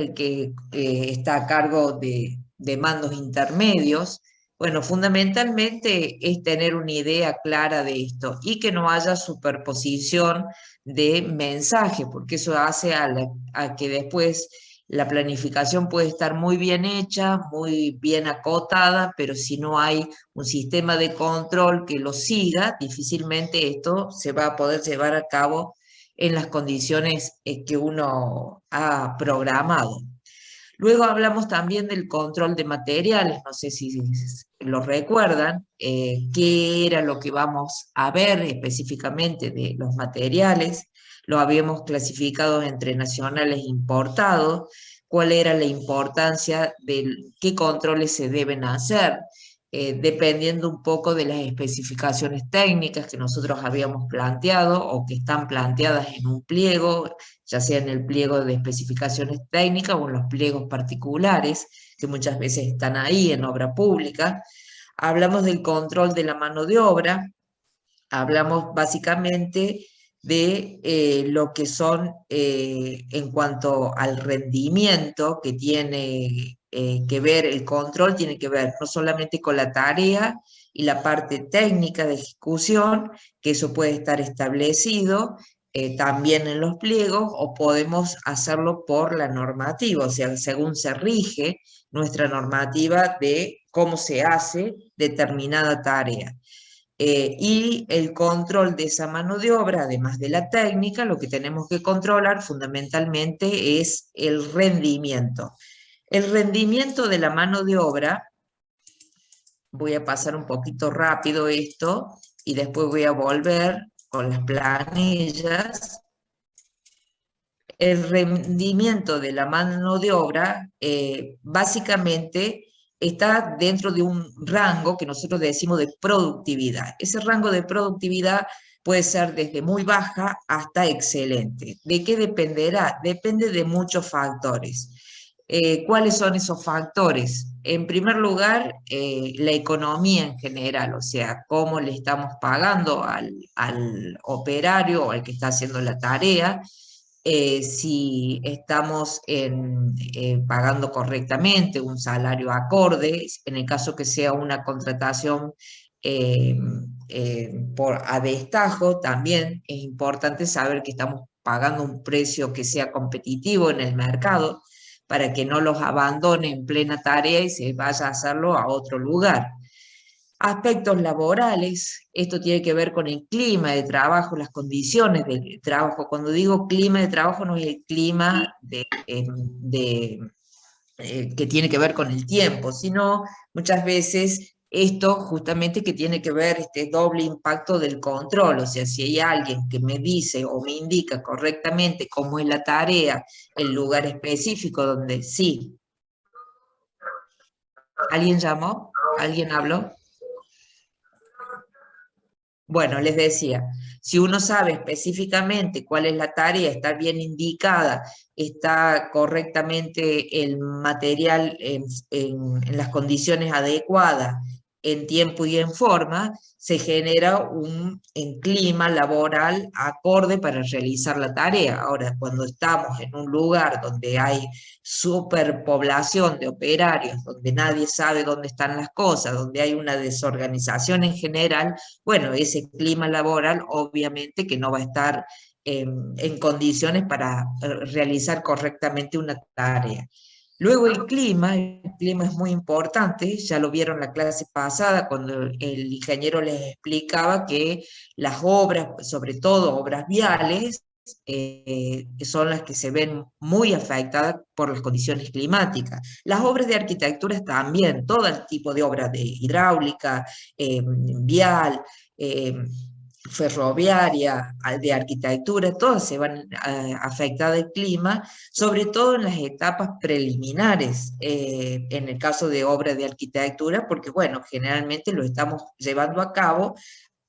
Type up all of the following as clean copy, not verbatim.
el que está a cargo de mandos intermedios. Bueno, fundamentalmente es tener una idea clara de esto y que no haya superposición de mensaje, porque eso hace a que después la planificación puede estar muy bien hecha, muy bien acotada, pero si no hay un sistema de control que lo siga, difícilmente esto se va a poder llevar a cabo en las condiciones que uno ha programado. Luego hablamos también del control de materiales, no sé si lo recuerdan, qué era lo que vamos a ver específicamente de los materiales, lo habíamos clasificado entre nacionales e importados, cuál era la importancia de qué controles se deben hacer, dependiendo un poco de las especificaciones técnicas que nosotros habíamos planteado o que están planteadas en un pliego, ya sea en el pliego de especificaciones técnicas o en los pliegos particulares, que muchas veces están ahí en obra pública. Hablamos del control de la mano de obra, hablamos básicamente de lo que son en cuanto al rendimiento que tiene que ver, el control tiene que ver no solamente con la tarea y la parte técnica de ejecución, que eso puede estar establecido también en los pliegos o podemos hacerlo por la normativa, o sea, según se rige nuestra normativa de cómo se hace determinada tarea. Y el control de esa mano de obra, además de la técnica, lo que tenemos que controlar fundamentalmente es el rendimiento. El rendimiento de la mano de obra, voy a pasar un poquito rápido esto y después voy a volver con las planillas. El rendimiento de la mano de obra básicamente está dentro de un rango que nosotros decimos de productividad. Ese rango de productividad puede ser desde muy baja hasta excelente. ¿De qué dependerá? Depende de muchos factores. ¿Cuáles son esos factores? En primer lugar, la economía en general, o sea, cómo le estamos pagando al operario o al que está haciendo la tarea, si estamos pagando correctamente un salario acorde, en el caso que sea una contratación eh, a destajo, también es importante saber que estamos pagando un precio que sea competitivo en el mercado para que no los abandone en plena tarea y se vaya a hacerlo a otro lugar. Aspectos laborales, esto tiene que ver con el clima de trabajo, las condiciones de trabajo. Cuando digo clima de trabajo no es el clima que tiene que ver con el tiempo, sino muchas veces esto justamente que tiene que ver este doble impacto del control, o sea, si hay alguien que me dice o me indica correctamente cómo es la tarea, el lugar específico donde sí. ¿Alguien llamó? ¿Alguien habló? Bueno, les decía, si uno sabe específicamente cuál es la tarea, está bien indicada, está correctamente el material en las condiciones adecuadas, en tiempo y en forma, se genera un clima laboral acorde para realizar la tarea. Ahora, cuando estamos en un lugar donde hay superpoblación de operarios, donde nadie sabe dónde están las cosas, donde hay una desorganización en general, bueno, ese clima laboral obviamente que no va a estar en condiciones para realizar correctamente una tarea. Luego el clima es muy importante, ya lo vieron la clase pasada cuando el ingeniero les explicaba que las obras, sobre todo obras viales, que son las que se ven muy afectadas por las condiciones climáticas. Las obras de arquitectura también, todo el tipo de obras de hidráulica, vial, eh, ferroviaria, de arquitectura, todas se van a afectar del clima, sobre todo en las etapas preliminares, en el caso de obras de arquitectura, porque bueno, generalmente lo estamos llevando a cabo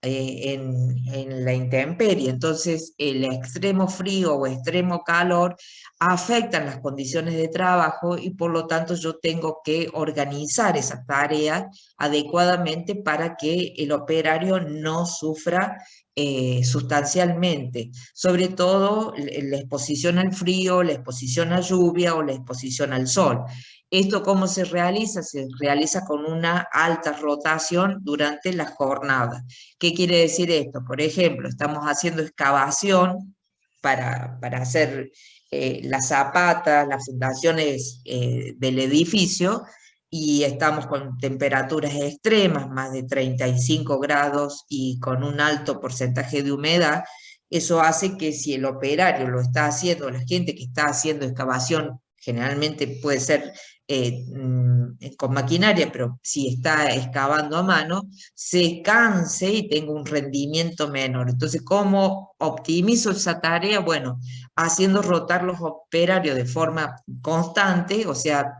en la intemperie. Entonces, el extremo frío o extremo calor afectan las condiciones de trabajo y por lo tanto yo tengo que organizar esa tarea adecuadamente para que el operario no sufra sustancialmente, sobre todo la exposición al frío, la exposición a lluvia o la exposición al sol. ¿Esto cómo se realiza? Se realiza con una alta rotación durante la jornada. ¿Qué quiere decir esto? Por ejemplo, estamos haciendo excavación para hacer las zapatas, las fundaciones del edificio, y estamos con temperaturas extremas, más de 35 grados y con un alto porcentaje de humedad. Eso hace que si el operario lo está haciendo, la gente que está haciendo excavación, generalmente puede ser con maquinaria, pero si está excavando a mano, se canse y tenga un rendimiento menor. Entonces, ¿cómo optimizo esa tarea? Bueno, haciendo rotar los operarios de forma constante, o sea,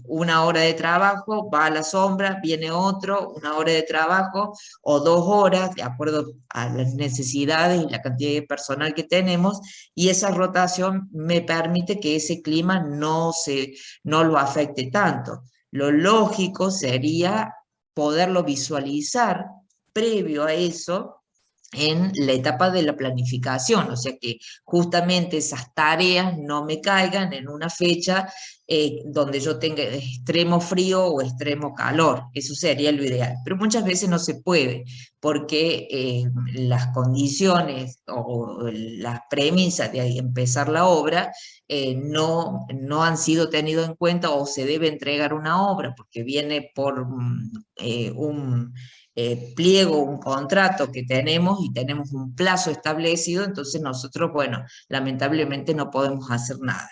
una hora de trabajo, va a la sombra, viene otro, una hora de trabajo o 2 horas, de acuerdo a las necesidades y la cantidad de personal que tenemos, y esa rotación me permite que ese clima no lo afecte tanto. Lo lógico sería poderlo visualizar previo a eso en la etapa de la planificación, o sea que justamente esas tareas no me caigan en una fecha donde yo tenga extremo frío o extremo calor. Eso sería lo ideal, pero muchas veces no se puede porque las condiciones o las premisas de empezar la obra no han sido tenidas en cuenta, o se debe entregar una obra porque viene por un pliego, un contrato que tenemos y tenemos un plazo establecido. Entonces nosotros, bueno, lamentablemente no podemos hacer nada.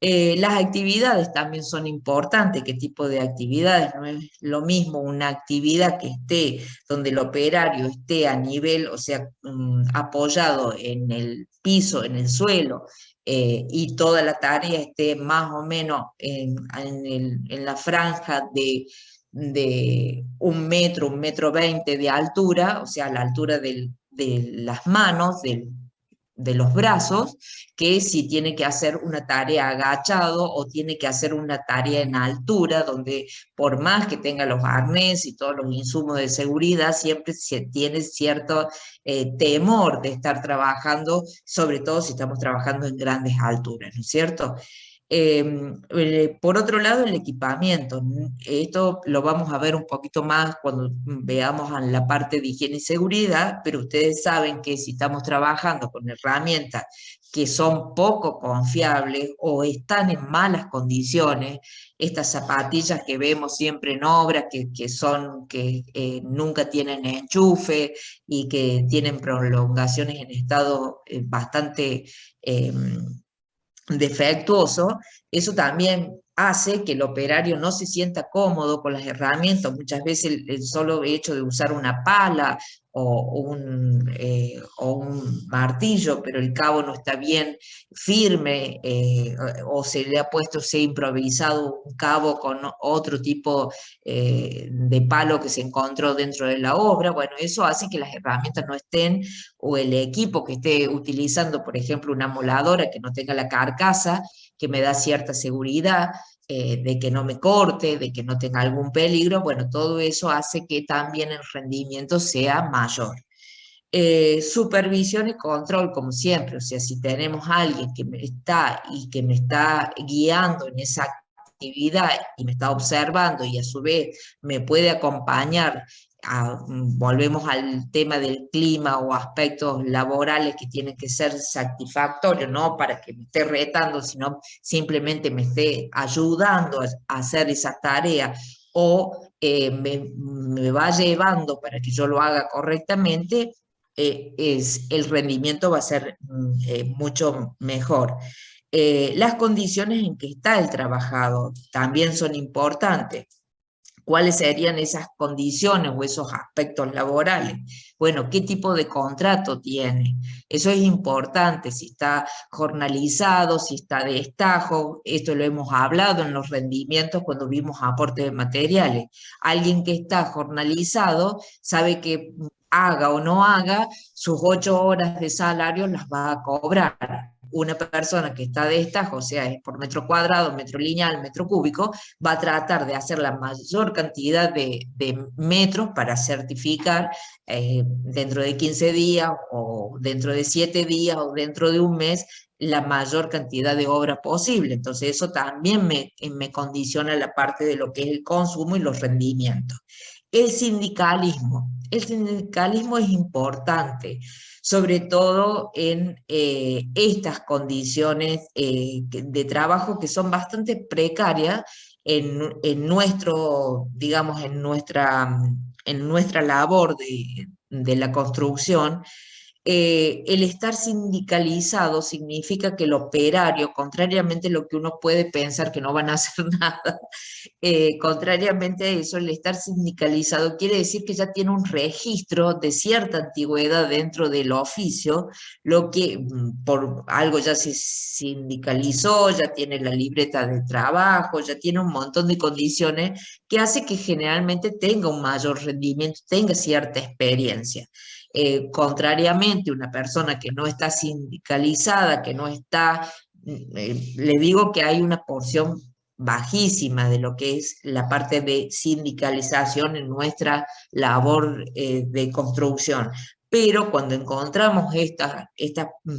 Las actividades también son importantes. ¿Qué tipo de actividades? No es lo mismo una actividad que esté donde el operario esté a nivel, o sea, apoyado en el piso, en el suelo, y toda la tarea esté más o menos en la franja de 1 metro, 1,20 m de altura, o sea, a la altura de las manos, de los brazos, que si tiene que hacer una tarea agachado o tiene que hacer una tarea en altura, donde por más que tenga los arnés y todos los insumos de seguridad, siempre se tiene cierto temor de estar trabajando, sobre todo si estamos trabajando en grandes alturas, ¿no es cierto? Por otro lado, el equipamiento. Esto lo vamos a ver un poquito más cuando veamos en la parte de higiene y seguridad, pero ustedes saben que si estamos trabajando con herramientas que son poco confiables o están en malas condiciones, estas zapatillas que vemos siempre en obra, que nunca tienen enchufe y que tienen prolongaciones en estado bastante defectuoso, eso también hace que el operario no se sienta cómodo con las herramientas. Muchas veces el solo hecho de usar una pala o un martillo, pero el cabo no está bien firme, o se le ha puesto, se ha improvisado un cabo con otro tipo de palo que se encontró dentro de la obra. Bueno, eso hace que las herramientas no estén, o el equipo que esté utilizando, por ejemplo, una moladora que no tenga la carcasa, que me da cierta seguridad, de que no me corte, de que no tenga algún peligro. Bueno, todo eso hace que también el rendimiento sea mayor. Supervisión y control, como siempre, o sea, si tenemos a alguien que me está y que me está guiando en esa actividad y me está observando y a su vez me puede acompañar, volvemos al tema del clima o aspectos laborales que tienen que ser satisfactorios, no para que me esté retando, sino simplemente me esté ayudando a hacer esa tarea, o me va llevando para que yo lo haga correctamente, el rendimiento va a ser mucho mejor. Las condiciones en que está el trabajador también son importantes. ¿Cuáles serían esas condiciones o esos aspectos laborales? Bueno, ¿qué tipo de contrato tiene? Eso es importante, si está jornalizado, si está de estajo. Esto lo hemos hablado en los rendimientos cuando vimos aporte de materiales. Alguien que está jornalizado sabe que haga o no haga, sus 8 horas de salario las va a cobrar. una persona que está de destajo, o sea, es por metro cuadrado, metro lineal, metro cúbico, va a tratar de hacer la mayor cantidad de metros para certificar dentro de 15 días o dentro de 7 días o dentro de un mes la mayor cantidad de obra posible. Entonces eso también me condiciona la parte de lo que es el consumo y los rendimientos. El sindicalismo es importante, sobre todo en estas condiciones de trabajo que son bastante precarias en nuestro, digamos, en nuestra labor de la construcción. El estar sindicalizado significa que el operario, contrariamente a lo que uno puede pensar que no van a hacer nada, contrariamente a eso, el estar sindicalizado quiere decir que ya tiene un registro de cierta antigüedad dentro del oficio, lo que por algo ya se sindicalizó, ya tiene la libreta de trabajo, ya tiene un montón de condiciones que hace que generalmente tenga un mayor rendimiento, tenga cierta experiencia. Contrariamente, una persona que no está sindicalizada, que no está, le digo que hay una porción bajísima de lo que es la parte de sindicalización en nuestra labor de construcción. Pero cuando encontramos estas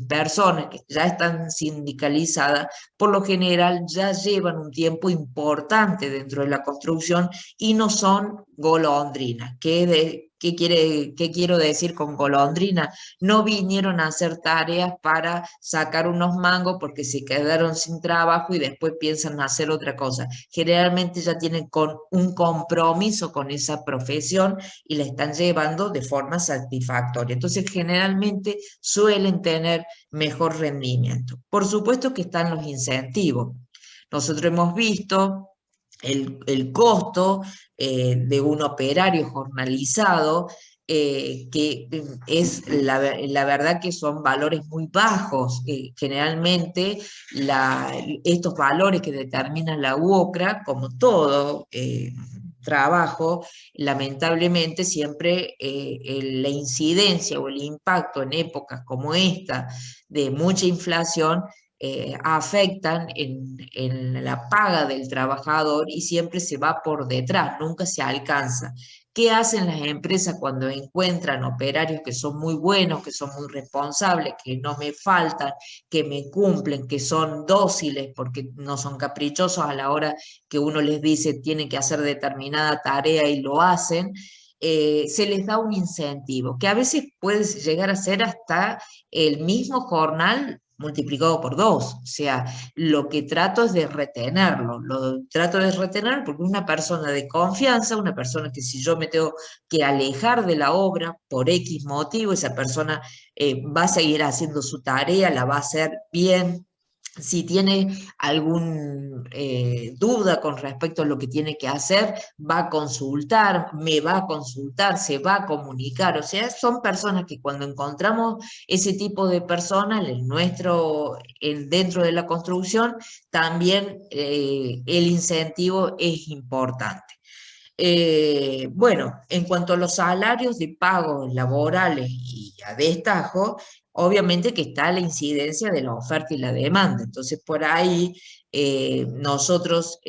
personas que ya están sindicalizadas, por lo general ya llevan un tiempo importante dentro de la construcción y no son golondrinas. ¿Qué quiero decir con golondrina? No vinieron a hacer tareas para sacar unos mangos porque se quedaron sin trabajo y después piensan hacer otra cosa. Generalmente ya tienen un compromiso con esa profesión y la están llevando de forma satisfactoria. Entonces, generalmente suelen tener mejor rendimiento. Por supuesto que están los incentivos. Nosotros hemos visto el costo de un operario jornalizado, que es la verdad que son valores muy bajos. Generalmente estos valores que determinan la UOCRA, como todo trabajo, lamentablemente siempre la incidencia o el impacto en épocas como esta de mucha inflación afectan en la paga del trabajador y siempre se va por detrás, nunca se alcanza. ¿Qué hacen las empresas cuando encuentran operarios que son muy buenos, que son muy responsables, que no me faltan, que me cumplen, que son dóciles porque no son caprichosos a la hora que uno les dice tienen que hacer determinada tarea y lo hacen? Se les da un incentivo, que a veces puede llegar a ser hasta el mismo jornal multiplicado por dos. O sea, lo que trato es de retenerlo, lo trato de retener porque una persona de confianza, una persona que si yo me tengo que alejar de la obra por X motivo, esa persona va a seguir haciendo su tarea, la va a hacer bien. Si tiene alguna duda con respecto a lo que tiene que hacer, va a consultar, me va a consultar, se va a comunicar. O sea, son personas que cuando encontramos ese tipo de personas dentro de la construcción, también el incentivo es importante. Bueno, en cuanto a los salarios de pagos laborales y a destajo, obviamente que está la incidencia de la oferta y la demanda. Entonces, por ahí nosotros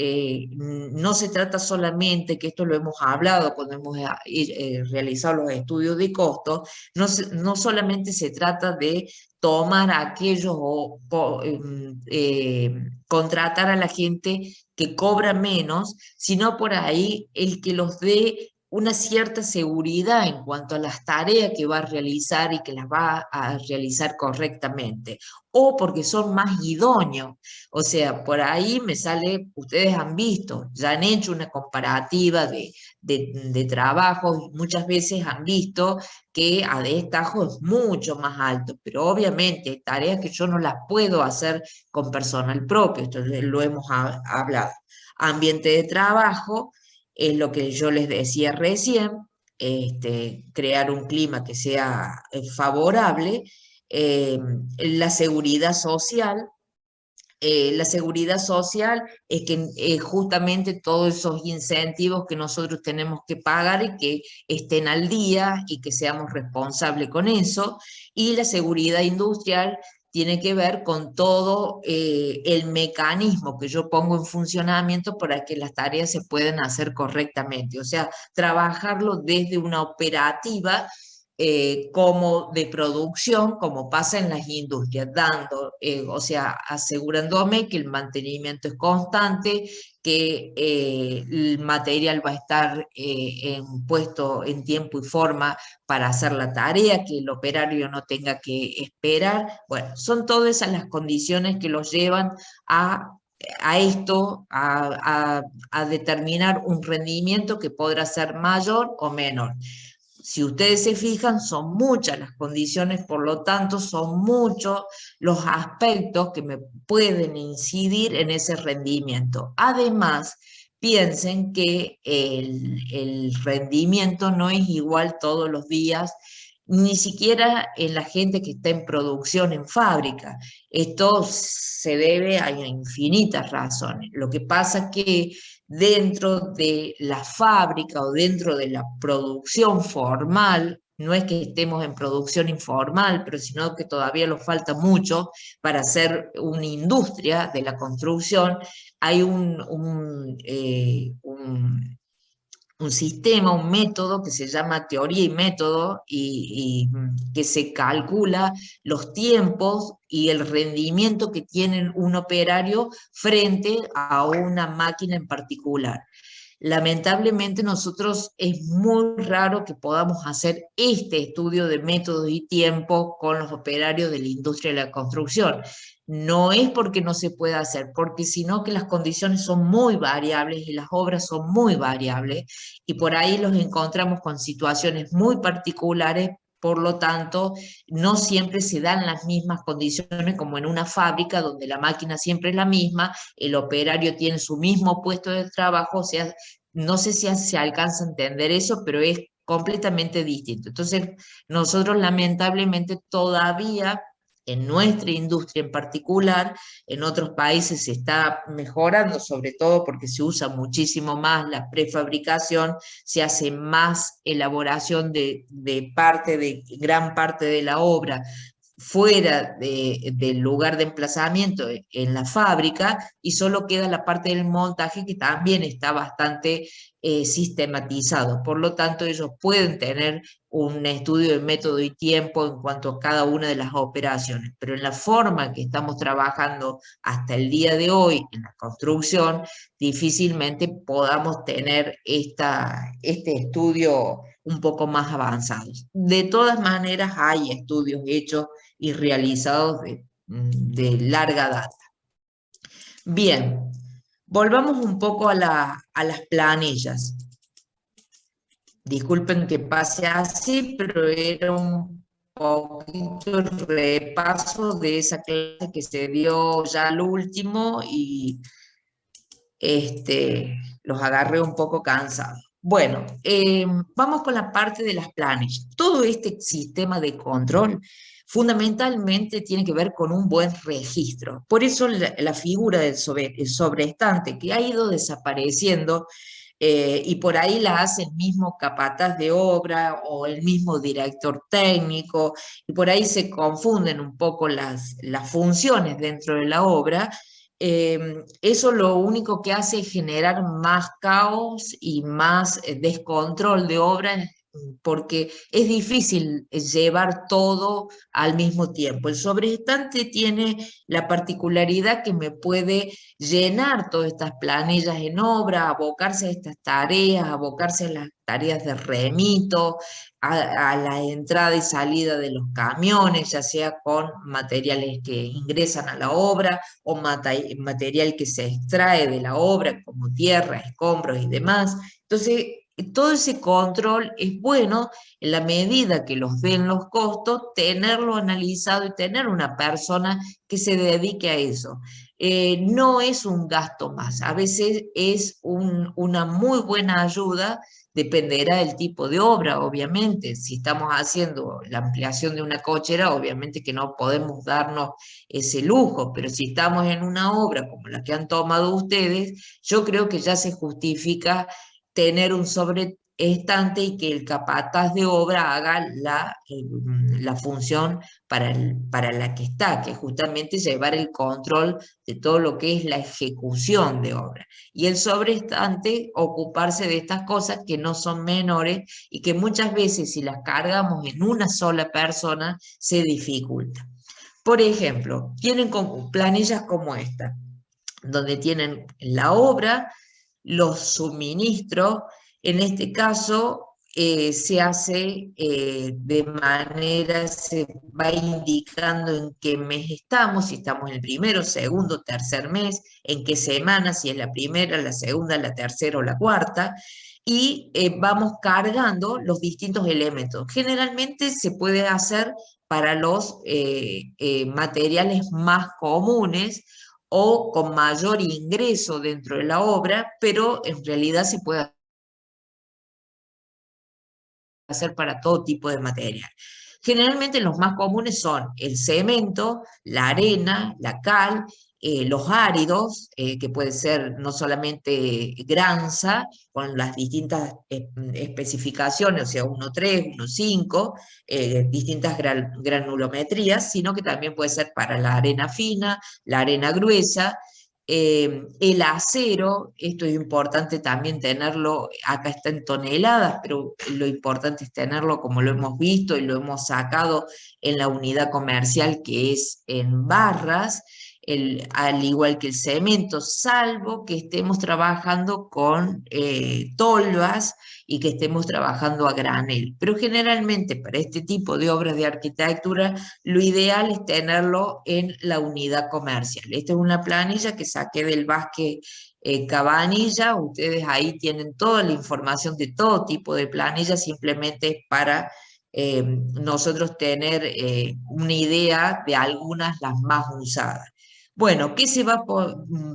no se trata solamente, que esto lo hemos hablado cuando hemos realizado los estudios de costos, no solamente se trata de tomar a aquellos contratar a la gente que cobra menos, sino por ahí el que los dé una cierta seguridad en cuanto a las tareas que va a realizar y que las va a realizar correctamente, o porque son más idóneos. O sea, por ahí me sale, ustedes han visto, ya han hecho una comparativa de trabajos y muchas veces han visto que a destajo es mucho más alto, pero obviamente hay tareas que yo no las puedo hacer con personal propio, esto lo hemos hablado. Ambiente de trabajo es lo que yo les decía recién, crear un clima que sea favorable, eh, la seguridad social es que justamente todos esos incentivos que nosotros tenemos que pagar y que estén al día y que seamos responsables con eso. Y la seguridad industrial tiene que ver con todo el mecanismo que yo pongo en funcionamiento para que las tareas se puedan hacer correctamente. O sea, trabajarlo desde una operativa como de producción, como pasa en las industrias, dando, o sea, asegurándome que el mantenimiento es constante, que el material va a estar puesto en tiempo y forma para hacer la tarea, que el operario no tenga que esperar. Bueno, son todas esas las condiciones que los llevan a esto, a determinar un rendimiento que podrá ser mayor o menor. Si ustedes se fijan, son muchas las condiciones, por lo tanto, son muchos los aspectos que me pueden incidir en ese rendimiento. Además, piensen que el rendimiento no es igual todos los días, ni siquiera en la gente que está en producción en fábrica. Esto se debe a infinitas razones. Lo que pasa es que dentro de la fábrica o dentro de la producción formal, no es que estemos en producción informal, pero sino que todavía nos falta mucho para ser una industria de la construcción, hay un sistema, un método que se llama teoría y método y que se calcula los tiempos y el rendimiento que tiene un operario frente a una máquina en particular. Lamentablemente nosotros es muy raro que podamos hacer este estudio de métodos y tiempo con los operarios de la industria de la construcción. No es porque no se pueda hacer, porque sino que las condiciones son muy variables y las obras son muy variables y por ahí los encontramos con situaciones muy particulares. Por lo tanto, no siempre se dan las mismas condiciones como en una fábrica donde la máquina siempre es la misma, el operario tiene su mismo puesto de trabajo, o sea, no sé si se alcanza a entender eso, pero es completamente distinto. Entonces, nosotros lamentablemente todavía en nuestra industria en particular, en otros países se está mejorando, sobre todo porque se usa muchísimo más la prefabricación, se hace más elaboración de gran parte de la obra fuera del lugar de emplazamiento en la fábrica y solo queda la parte del montaje que también está bastante sistematizado. Por lo tanto, ellos pueden tener un estudio de método y tiempo en cuanto a cada una de las operaciones, pero en la forma que estamos trabajando hasta el día de hoy en la construcción, difícilmente podamos tener este estudio un poco más avanzado. De todas maneras, hay estudios hechos y realizados de larga data. Bien, volvamos un poco a las planillas. Disculpen que pase así, pero era un poquito el repaso de esa clase que se dio ya al último y los agarré un poco cansados. Bueno, vamos con la parte de las planillas. Todo este sistema de control fundamentalmente tiene que ver con un buen registro. Por eso la figura del el sobreestante que ha ido desapareciendo y por ahí la hace el mismo capataz de obra o el mismo director técnico, y por ahí se confunden un poco las funciones dentro de la obra. Eso lo único que hace es generar más caos y más descontrol de obra, porque es difícil llevar todo al mismo tiempo. El sobreestante tiene la particularidad que me puede llenar todas estas planillas en obra, abocarse a estas tareas, abocarse a las tareas de remito, a la entrada y salida de los camiones, ya sea con materiales que ingresan a la obra o material que se extrae de la obra, como tierra, escombros y demás. Entonces, todo ese control es bueno en la medida que los den los costos, tenerlo analizado y tener una persona que se dedique a eso. No es un gasto más, a veces es una muy buena ayuda, dependerá del tipo de obra, obviamente. Si estamos haciendo la ampliación de una cochera, obviamente que no podemos darnos ese lujo, pero si estamos en una obra como la que han tomado ustedes, yo creo que ya se justifica tener un estante y que el capataz de obra haga la función para la que está, que es justamente llevar el control de todo lo que es la ejecución de obra. Y el sobrestante ocuparse de estas cosas que no son menores y que muchas veces si las cargamos en una sola persona se dificulta. Por ejemplo, tienen planillas como esta, donde tienen la obra, los suministros. En este caso se hace de manera, se va indicando en qué mes estamos, si estamos en el primero, segundo, tercer mes, en qué semana, si es la primera, la segunda, la tercera o la cuarta, y vamos cargando los distintos elementos. Generalmente se puede hacer para los materiales más comunes o con mayor ingreso dentro de la obra, pero en realidad se puede hacer para todo tipo de material. Generalmente los más comunes son el cemento, la arena, la cal, los áridos, que puede ser no solamente granza, con las distintas especificaciones, o sea, 1,3, 1,5, distintas granulometrías, sino que también puede ser para la arena fina, la arena gruesa, el acero. Esto es importante también tenerlo, acá está en toneladas, pero lo importante es tenerlo como lo hemos visto y lo hemos sacado en la unidad comercial, que es en barras, al igual que el cemento, salvo que estemos trabajando con tolvas y que estemos trabajando a granel. Pero generalmente para este tipo de obras de arquitectura lo ideal es tenerlo en la unidad comercial. Esta es una planilla que saqué del Vázquez Cabanilla. Ustedes ahí tienen toda la información de todo tipo de planillas, simplemente es para nosotros tener una idea de algunas, las más usadas. Bueno, ¿qué se va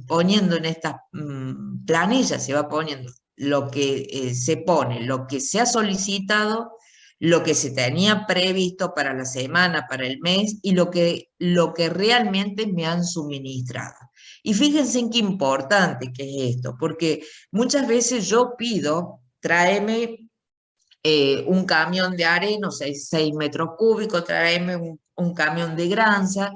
poniendo en estas planillas? Se va poniendo lo que se pone, lo que se ha solicitado, lo que se tenía previsto para la semana, para el mes, y lo que realmente me han suministrado. Y fíjense en qué importante que es esto, porque muchas veces yo pido, tráeme un camión de arena, o sea, 6 metros cúbicos, tráeme un camión de granza,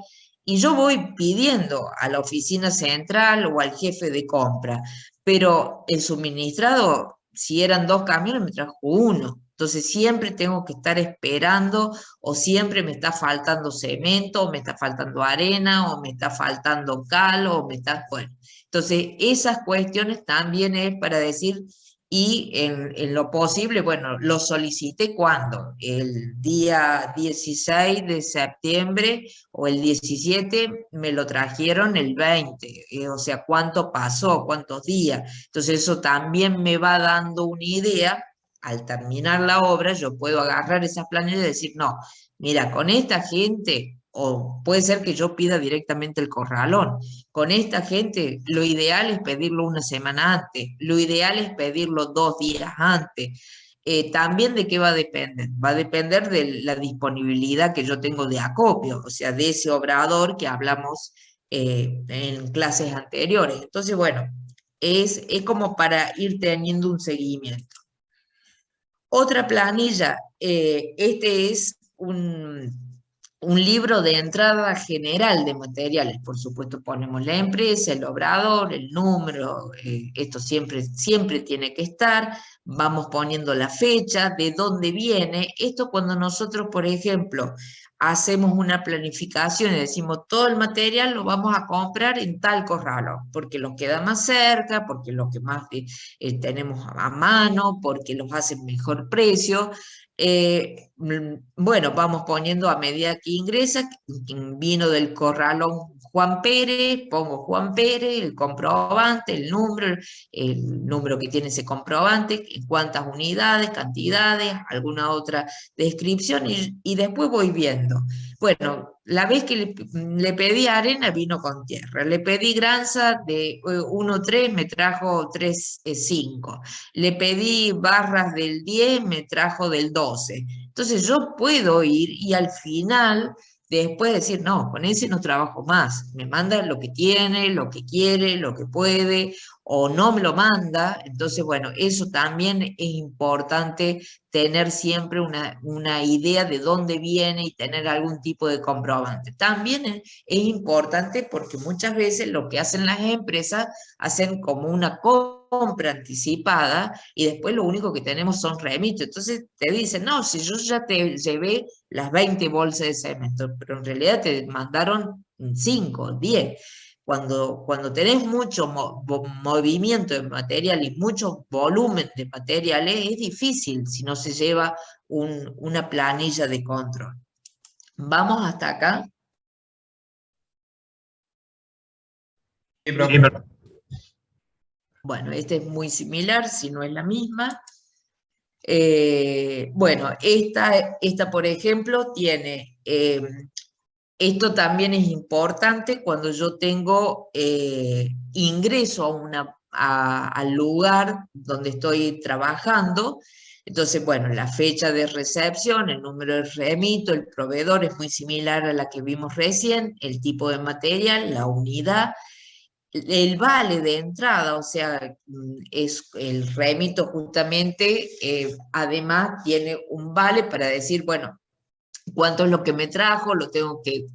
y yo voy pidiendo a la oficina central o al jefe de compra, pero el suministrado, si eran 2 camiones, me trajo uno. Entonces siempre tengo que estar esperando, o siempre me está faltando cemento, o me está faltando arena, o me está faltando cal, o me está, bueno. Entonces esas cuestiones también es para decir, y en lo posible, bueno, lo solicité cuando, el día 16 de septiembre o el 17, me lo trajeron el 20, o sea, cuánto pasó, cuántos días. Entonces eso también me va dando una idea. Al terminar la obra, yo puedo agarrar esas planillas y decir, no, mira, con esta gente, o puede ser que yo pida directamente el corralón. Con esta gente, lo ideal es pedirlo una semana antes, lo ideal es pedirlo 2 días antes. También de qué va a depender. Va a depender de la disponibilidad que yo tengo de acopio, o sea, de ese obrador que hablamos en clases anteriores. Entonces, bueno, es como para ir teniendo un seguimiento. Otra planilla, este es un libro de entrada general de materiales. Por supuesto, ponemos la empresa, el obrador, el número, esto siempre, siempre tiene que estar. Vamos poniendo la fecha, de dónde viene. Esto cuando nosotros, por ejemplo, hacemos una planificación y decimos todo el material lo vamos a comprar en tal corralón, porque los queda más cerca, porque los que más tenemos a mano, porque los hacen mejor precio. Bueno, vamos poniendo a medida que ingresa, vino del corralón Juan Pérez, pongo Juan Pérez, el comprobante, el número que tiene ese comprobante, cuántas unidades, cantidades, alguna otra descripción, y después voy viendo. Bueno, la vez que le pedí arena vino con tierra, le pedí granza de 1,3, me trajo 3,5, le pedí barras del 10, me trajo del 12. Entonces yo puedo ir y al final después decir, no, con ese no trabajo más, me manda lo que tiene, lo que quiere, lo que puede, o no me lo manda. Entonces, bueno, eso también es importante tener siempre una idea de dónde viene y tener algún tipo de comprobante. También es importante porque muchas veces lo que hacen las empresas hacen como una compra anticipada y después lo único que tenemos son remitos. Entonces te dicen, no, si yo ya te llevé las 20 bolsas de cemento, pero en realidad te mandaron 5, 10. Cuando tenés mucho movimiento de material y mucho volumen de materiales, es difícil si no se lleva una planilla de control. ¿Vamos hasta acá? Sí, profe. Bueno, este es muy similar, si no es la misma. Bueno, esta, por ejemplo, tiene, esto también es importante cuando yo tengo ingreso al lugar donde estoy trabajando. Entonces, bueno, la fecha de recepción, el número de remito, el proveedor es muy similar a la que vimos recién, el tipo de material, la unidad, el vale de entrada, o sea, es el remito justamente, además tiene un vale para decir, bueno, cuánto es lo que me trajo, lo tengo que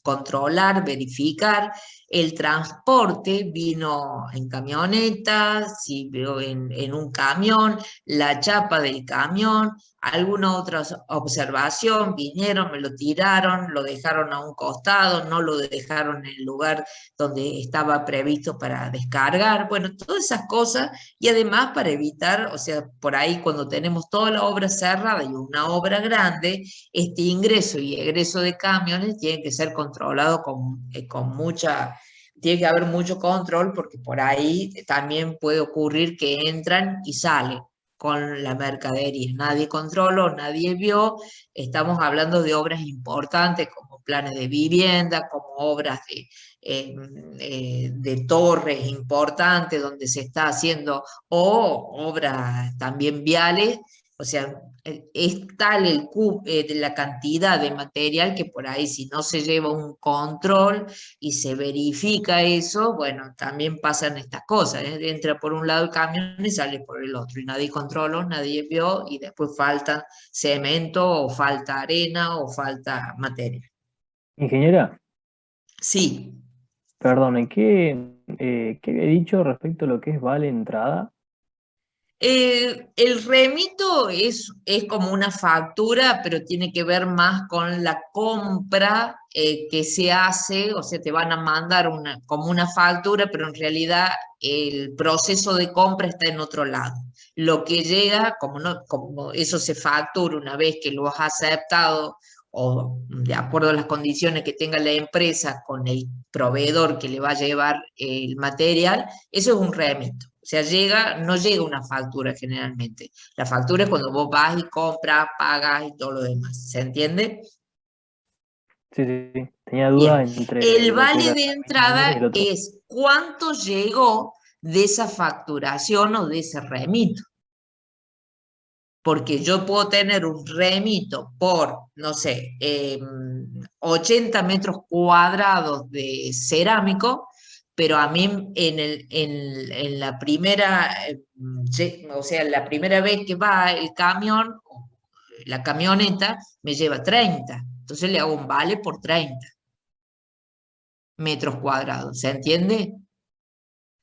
controlar, verificar. El transporte vino en camioneta, si veo en un camión, la chapa del camión, alguna otra observación, vinieron, me lo tiraron, lo dejaron a un costado, no lo dejaron en el lugar donde estaba previsto para descargar, bueno, todas esas cosas y además para evitar, o sea, por ahí cuando tenemos toda la obra cerrada y una obra grande, este ingreso y egreso de camiones tiene que ser controlado con mucha, tiene que haber mucho control porque por ahí también puede ocurrir que entran y salen con la mercadería. Nadie controló, nadie vio. Estamos hablando de obras importantes como planes de vivienda, como obras de torres importantes donde se está haciendo, o obras también viales, o sea, es tal de la cantidad de material que por ahí si no se lleva un control y se verifica eso, bueno, también pasan estas cosas, ¿eh? Entra por un lado el camión y sale por el otro, y nadie controló, nadie vio, y después falta cemento, o falta arena, o falta materia. Ingeniera, Sí. perdone, ¿qué había dicho respecto a lo que es vale entrada? El remito es como una factura, pero tiene que ver más con la compra que se hace, o sea, te van a mandar como una factura, pero en realidad el proceso de compra está en otro lado. Lo que llega, como, no, como eso se factura una vez que lo has aceptado o de acuerdo a las condiciones que tenga la empresa con el proveedor que le va a llevar el material, eso es un remito. O sea, no llega una factura generalmente. La factura es cuando vos vas y compras, pagas y todo lo demás. ¿Se entiende? Sí, sí, sí. Tenía duda Bien. entre El lo que vale era de remito primero y entrada el otro. es cuánto llegó de esa facturación o de ese remito. Porque yo puedo tener un remito por, no sé, 80 metros cuadrados de cerámico, pero a mí en la primera, o sea, la primera vez que va el camión, la camioneta, me lleva 30. Entonces le hago un vale por 30 metros cuadrados, ¿se entiende?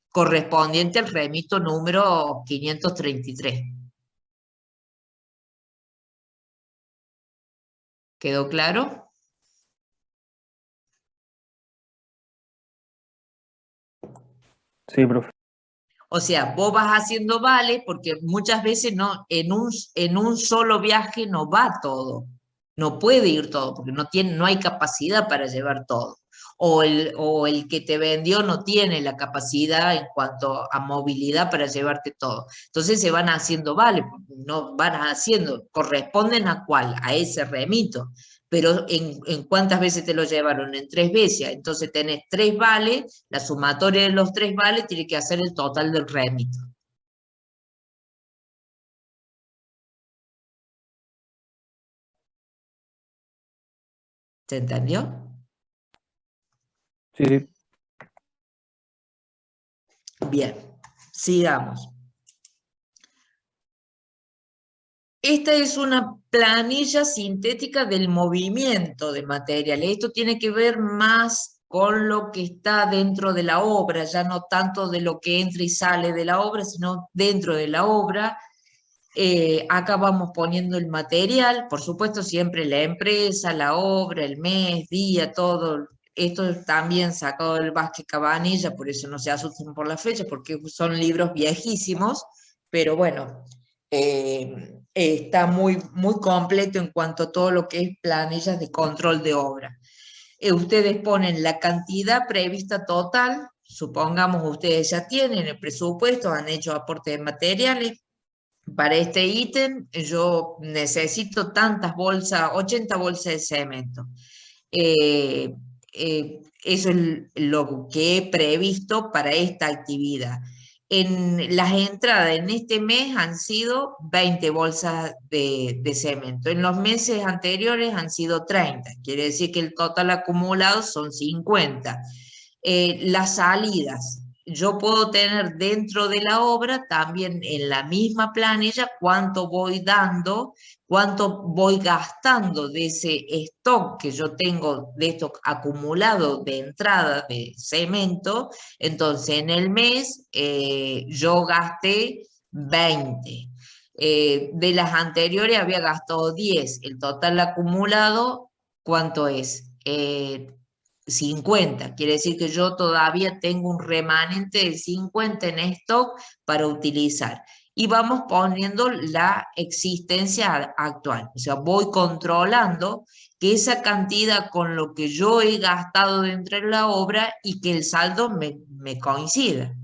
Correspondiente al remito número 533. ¿Quedó claro? Sí, profe. O sea, vos vas haciendo vale porque muchas veces no, en un solo viaje no va todo, no puede ir todo porque no hay capacidad para llevar todo. O el que te vendió no tiene la capacidad en cuanto a movilidad para llevarte todo. Entonces se van haciendo vale, no van haciendo, corresponden a cuál, a ese remito. Pero en cuántas veces te lo llevaron, en 3 veces, entonces tenés 3 vales, la sumatoria de los 3 vales tiene que hacer el total del remito. ¿Se entendió? Sí, sí. Bien, sigamos. Esta es una planilla sintética del movimiento de materiales. Esto tiene que ver más con lo que está dentro de la obra, ya no tanto de lo que entra y sale de la obra, sino dentro de la obra. Acá vamos poniendo el material, por supuesto siempre la empresa, la obra, el mes, día, todo. Esto es también sacado del Vázquez Cabanilla, por eso no se asusten por la fecha, porque son libros viejísimos, pero bueno, está muy, muy completo en cuanto a todo lo que es planillas de control de obra. Ustedes ponen la cantidad prevista total, supongamos ustedes ya tienen el presupuesto, han hecho aporte de materiales. Para este ítem yo necesito tantas bolsas, 80 bolsas de cemento. Eh, Eso es lo que he previsto para esta actividad. En las entradas en este mes han sido 20 bolsas de cemento. En los meses anteriores han sido 30. Quiere decir que el total acumulado son 50. Las salidas. Yo puedo tener dentro de la obra también en la misma planilla cuánto voy dando, cuánto voy gastando de ese stock que yo tengo de stock acumulado de entrada de cemento. Entonces en el mes yo gasté 20. De las anteriores había gastado 10. El total acumulado, ¿cuánto es? 50. Quiere decir que yo todavía tengo un remanente de 50 en stock para utilizar. Y vamos poniendo la existencia actual. O sea, voy controlando que esa cantidad con lo que yo he gastado dentro de la obra y que el saldo me coincida.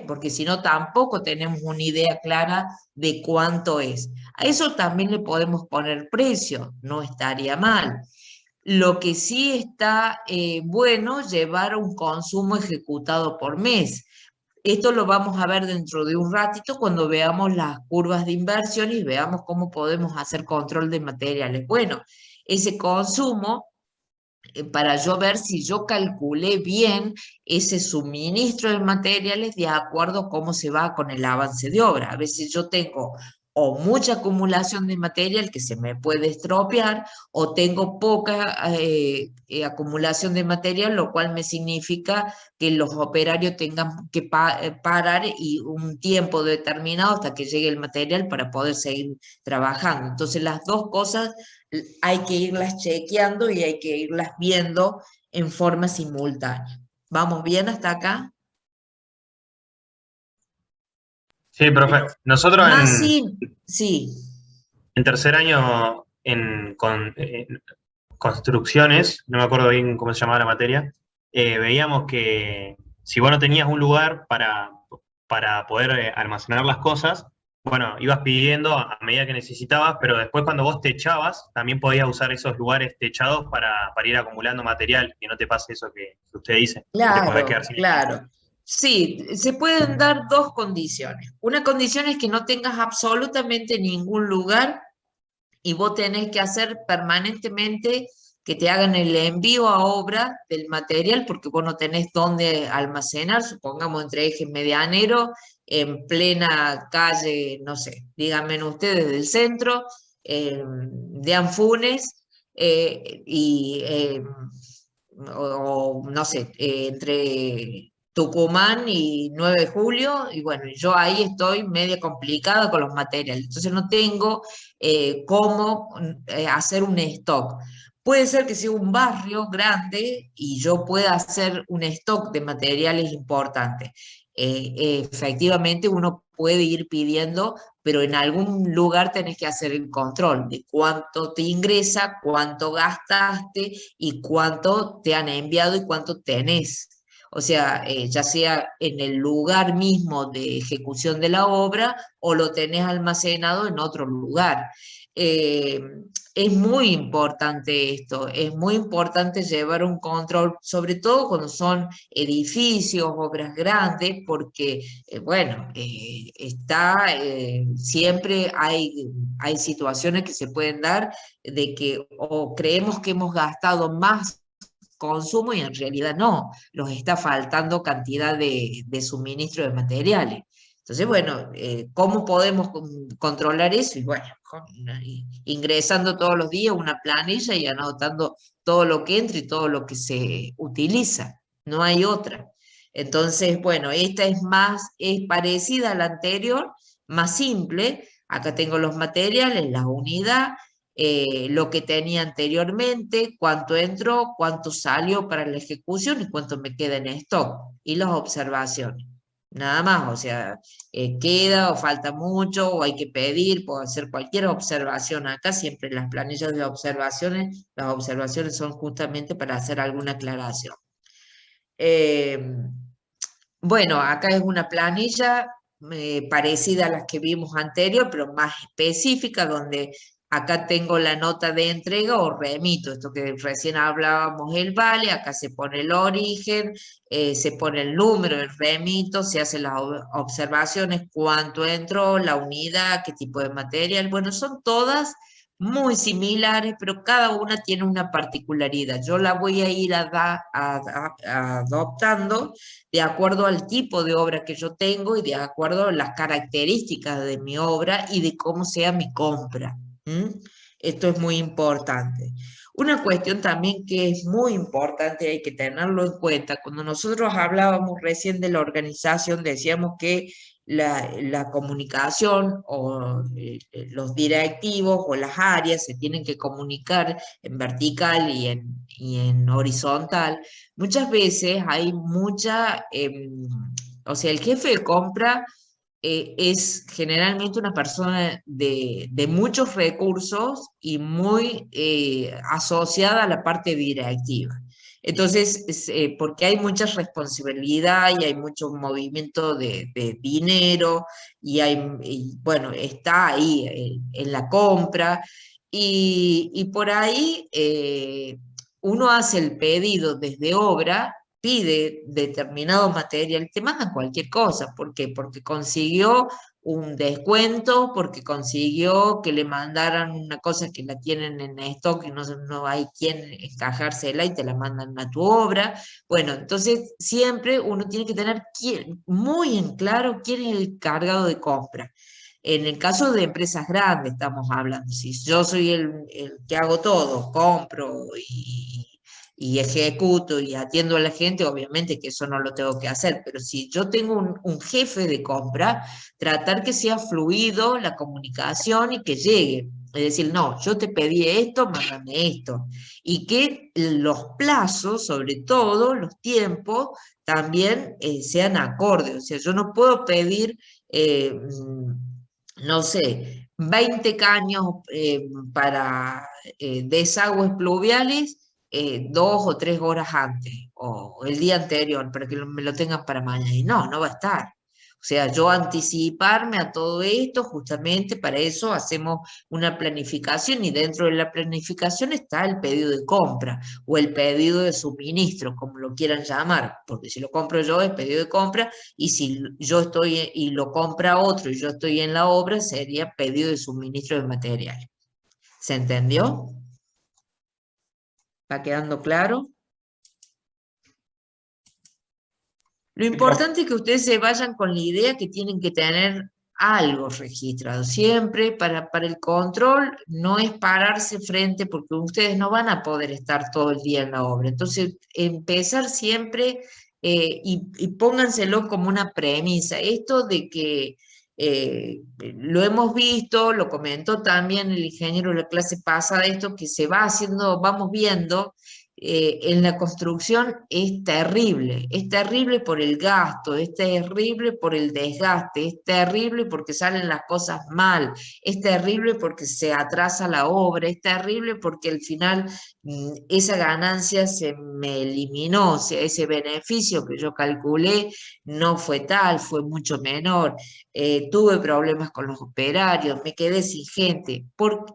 Porque si no tampoco tenemos una idea clara de cuánto es. A eso también le podemos poner precio, no estaría mal. Lo que sí está bueno, llevar un consumo ejecutado por mes. Esto lo vamos a ver dentro de un ratito cuando veamos las curvas de inversión y veamos cómo podemos hacer control de materiales. Bueno, ese consumo, para yo ver si yo calculé bien ese suministro de materiales de acuerdo a cómo se va con el avance de obra. A veces yo tengo o mucha acumulación de material que se me puede estropear, o tengo poca acumulación de material, lo cual me significa que los operarios tengan que parar y un tiempo determinado hasta que llegue el material para poder seguir trabajando. Entonces las dos cosas hay que irlas chequeando y hay que irlas viendo en forma simultánea. ¿Vamos bien hasta acá? Sí, profe. Nosotros Más sí, sí, en tercer año en construcciones, no me acuerdo bien cómo se llamaba la materia, veíamos que si vos no tenías un lugar para poder almacenar las cosas, bueno, ibas pidiendo a medida que necesitabas, pero después cuando vos te echabas, también podías usar esos lugares techados para ir acumulando material, que no te pase eso que usted dice, que te podés quedar claro, sin equipo. claro. Sí, se pueden dar dos condiciones. Una condición es que no tengas absolutamente ningún lugar y vos tenés que hacer permanentemente que te hagan el envío a obra del material porque vos no tenés dónde almacenar, supongamos entre ejes medianero, en plena calle, no sé, díganme ustedes del centro, de Anfunes, o no sé, entre Tucumán y 9 de julio, y bueno, yo ahí estoy media complicada con los materiales, entonces no tengo cómo hacer un stock. Puede ser que sea un barrio grande y yo pueda hacer un stock de materiales importantes. Efectivamente, uno puede ir pidiendo, pero en algún lugar tenés que hacer el control de cuánto te ingresa, cuánto gastaste y cuánto te han enviado y cuánto tenés. O sea, ya sea en el lugar mismo de ejecución de la obra o lo tenés almacenado en otro lugar. Eh, es muy importante esto, es muy importante llevar un control, sobre todo cuando son edificios, obras grandes, porque, bueno, siempre hay situaciones que se pueden dar de que o creemos que hemos gastado más consumo y en realidad no, los está faltando cantidad de suministro de materiales. Entonces, bueno, ¿cómo podemos controlar eso? Y bueno, ingresando todos los días una planilla y anotando todo lo que entra y todo lo que se utiliza. No hay otra. Entonces, bueno, esta es parecida a la anterior, más simple. Acá tengo los materiales, la unidad, lo que tenía anteriormente, cuánto entró, cuánto salió para la ejecución y cuánto me queda en stock. Y las observaciones. Nada más, o sea, queda o falta mucho o hay que pedir, puedo hacer cualquier observación acá, siempre las planillas de observaciones, las observaciones son justamente para hacer alguna aclaración. Eh, bueno, acá es una planilla parecida a las que vimos anterior, pero más específica, donde acá tengo la nota de entrega o remito, esto que recién hablábamos, el vale, acá se pone el origen, se pone el número, el remito, se hacen las observaciones, cuánto entró, la unidad, qué tipo de material, bueno, son todas muy similares, pero cada una tiene una particularidad. Yo la voy a ir adoptando de acuerdo al tipo de obra que yo tengo y de acuerdo a las características de mi obra y de cómo sea mi compra. Esto es muy importante. Una cuestión también que es muy importante, hay que tenerlo en cuenta, cuando nosotros hablábamos recién de la organización, decíamos que la comunicación o los directivos o las áreas se tienen que comunicar en vertical y en horizontal. Muchas veces hay o sea, el jefe de compra es generalmente una persona de muchos recursos y muy asociada a la parte directiva. Entonces, porque hay mucha responsabilidad y hay mucho movimiento de dinero y, bueno, está ahí en la compra y por ahí uno hace el pedido desde obra, pide determinado material, te mandan cualquier cosa. ¿Por qué? Porque consiguió un descuento, porque consiguió que le mandaran una cosa que la tienen en stock y no hay quien encajársela y te la mandan a tu obra. Bueno, entonces siempre uno tiene que tener muy en claro quién es el cargado de compra. En el caso de empresas grandes estamos hablando, si yo soy el que hago todo, compro y ejecuto y atiendo a la gente, obviamente que eso no lo tengo que hacer, pero si yo tengo un jefe de compra, tratar que sea fluido la comunicación y que llegue. Es decir, no, yo te pedí esto, mándame esto. Y que los plazos, sobre todo los tiempos, también sean acordes. O sea, yo no puedo pedir, no sé, 20 caños para desagües pluviales 2 o 3 horas antes o el día anterior para que me lo tengan para mañana. Y no, no va a estar. O sea, yo anticiparme a todo esto, justamente para eso hacemos una planificación y dentro de la planificación está el pedido de compra o el pedido de suministro, como lo quieran llamar, porque si lo compro yo es pedido de compra y si yo estoy y lo compra otro y yo estoy en la obra sería pedido de suministro de material. ¿Se entendió? ¿Va quedando claro? Lo importante es que ustedes se vayan con la idea que tienen que tener algo registrado. Siempre para el control no es pararse frente porque ustedes no van a poder estar todo el día en la obra. Entonces, empezar siempre y pónganselo como una premisa. Esto de que lo hemos visto, lo comentó también el ingeniero de la clase pasada, esto que se va haciendo, vamos viendo en la construcción es terrible por el gasto, es terrible por el desgaste, es terrible porque salen las cosas mal, es terrible porque se atrasa la obra, es terrible porque al final esa ganancia se me eliminó, o sea, ese beneficio que yo calculé no fue tal, fue mucho menor, tuve problemas con los operarios, me quedé sin gente,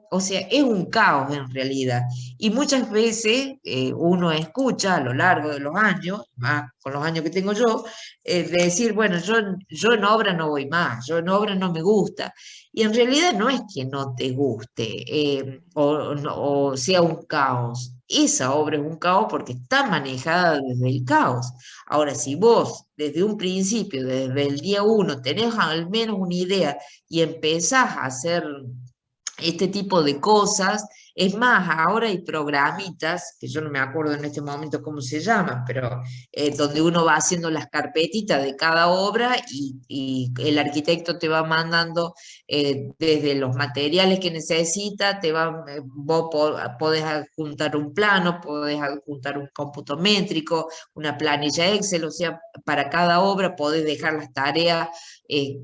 o sea, es un caos en realidad. Y muchas veces uno escucha a lo largo de los años, más con los años que tengo yo, de decir, bueno, yo en obra no voy más, yo en obra no me gusta. Y en realidad no es que no te guste o sea un caos, esa obra es un caos porque está manejada desde el caos. Ahora, si vos desde un principio, desde el día uno, tenés al menos una idea y empezás a hacer este tipo de cosas. Es más, ahora hay programitas, que yo no me acuerdo en este momento cómo se llaman, pero donde uno va haciendo las carpetitas de cada obra y el arquitecto te va mandando desde los materiales que necesita, vos podés adjuntar un plano, podés adjuntar un cómputo métrico, una planilla Excel, o sea, para cada obra podés dejar las tareas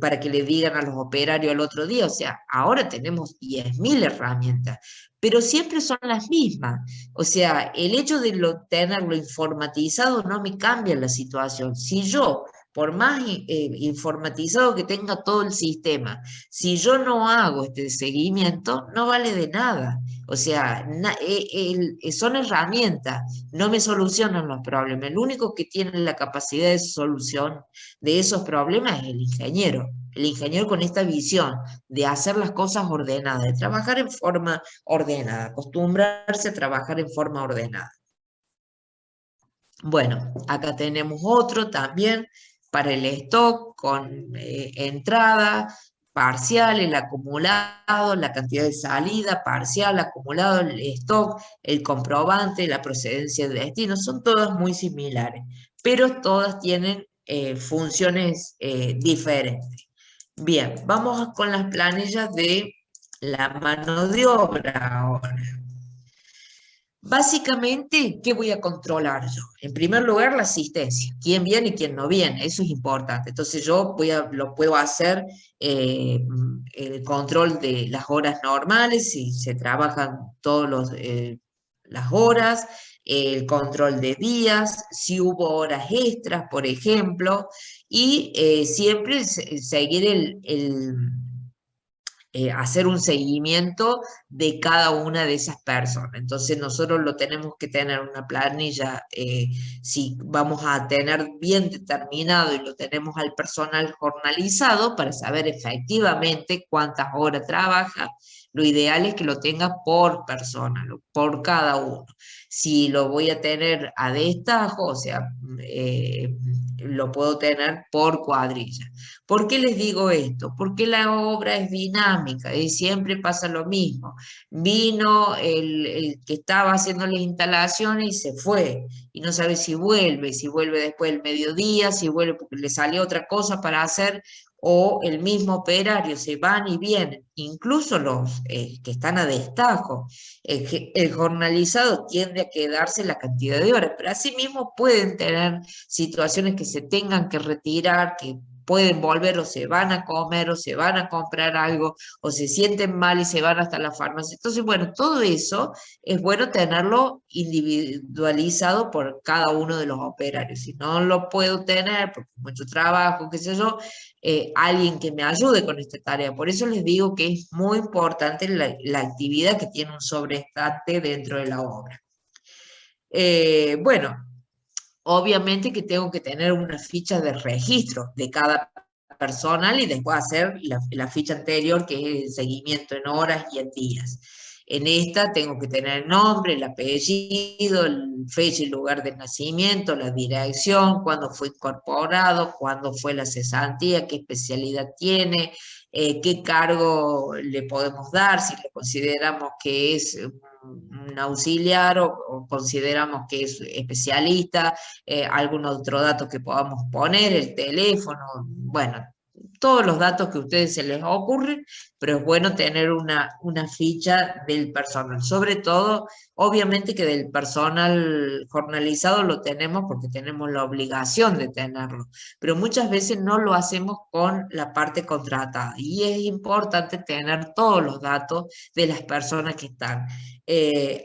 para que le digan a los operarios al otro día. O sea, ahora tenemos 10.000 herramientas, pero siempre son las mismas. O sea, el hecho de tenerlo informatizado no me cambia la situación. Si yo, por más informatizado que tenga todo el sistema, si yo no hago este seguimiento, no vale de nada. O sea, son herramientas, no me solucionan los problemas. El único que tiene la capacidad de solución de esos problemas es el ingeniero. El ingeniero con esta visión de hacer las cosas ordenadas, de trabajar en forma ordenada, acostumbrarse a trabajar en forma ordenada. Bueno, acá tenemos otro también para el stock con entrada, parcial, el acumulado, la cantidad de salida, parcial, acumulado, el stock, el comprobante, la procedencia de destino, son todas muy similares, pero todas tienen funciones diferentes. Bien, vamos con las planillas de la mano de obra ahora. Básicamente, ¿qué voy a controlar yo? En primer lugar, la asistencia. ¿Quién viene y quién no viene? Eso es importante. Entonces yo lo puedo hacer el control de las horas normales, si se trabajan todas las horas, el control de días, si hubo horas extras, por ejemplo, y siempre seguir hacer un seguimiento de cada una de esas personas. Entonces nosotros lo tenemos que tener una planilla, si vamos a tener bien determinado y lo tenemos al personal jornalizado para saber efectivamente cuántas horas trabaja. Lo ideal es que lo tenga por persona, por cada uno. Si lo voy a tener a destajo, o sea, lo puedo tener por cuadrilla. ¿Por qué les digo esto? Porque la obra es dinámica y siempre pasa lo mismo. Vino el que estaba haciendo las instalaciones y se fue, y no sabe si vuelve después del mediodía, si vuelve porque le salió otra cosa para hacer, o el mismo operario, se van y vienen, incluso los que están a destajo. El jornalizado tiende a quedarse la cantidad de horas, pero asimismo pueden tener situaciones que se tengan que retirar, que pueden volver o se van a comer o se van a comprar algo o se sienten mal y se van hasta la farmacia. Entonces, bueno, todo eso es bueno tenerlo individualizado por cada uno de los operarios. Si no lo puedo tener porque mucho trabajo, qué sé yo, alguien que me ayude con esta tarea. Por eso les digo que es muy importante la actividad que tiene un sobreestante dentro de la obra. Bueno, obviamente que tengo que tener una ficha de registro de cada personal y después hacer la ficha anterior, que es el seguimiento en horas y en días. En esta tengo que tener el nombre, el apellido, fecha y lugar de nacimiento, la dirección, cuándo fue incorporado, cuándo fue la cesantía, qué especialidad tiene, qué cargo le podemos dar, si le consideramos que es un auxiliar o consideramos que es especialista, algún otro dato que podamos poner, el teléfono, bueno, todos los datos que a ustedes se les ocurren, pero es bueno tener una ficha del personal, sobre todo, obviamente que del personal jornalizado lo tenemos porque tenemos la obligación de tenerlo, pero muchas veces no lo hacemos con la parte contratada y es importante tener todos los datos de las personas que están.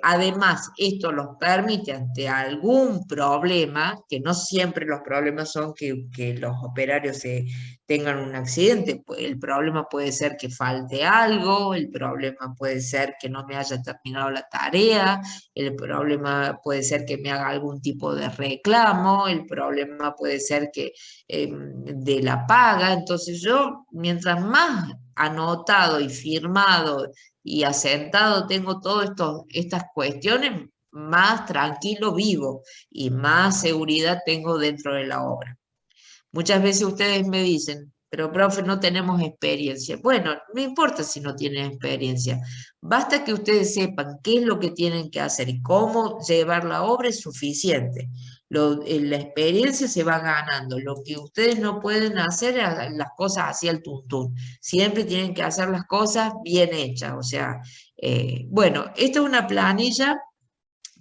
Además, esto los permite ante algún problema, que no siempre los problemas son que los operarios tengan un accidente. El problema puede ser que falte algo, el problema puede ser que no me haya terminado la tarea, el problema puede ser que me haga algún tipo de reclamo, el problema puede ser que de la paga. Entonces yo, mientras más anotado y firmado y asentado tengo todas estas cuestiones, más tranquilo vivo y más seguridad tengo dentro de la obra. Muchas veces ustedes me dicen, pero profe, no tenemos experiencia. Bueno, no importa si no tienen experiencia. Basta que ustedes sepan qué es lo que tienen que hacer y cómo llevar la obra es suficiente. La experiencia se va ganando. Lo que ustedes no pueden hacer es las cosas así al tuntún. Siempre tienen que hacer las cosas bien hechas. O sea, bueno, esta es una planilla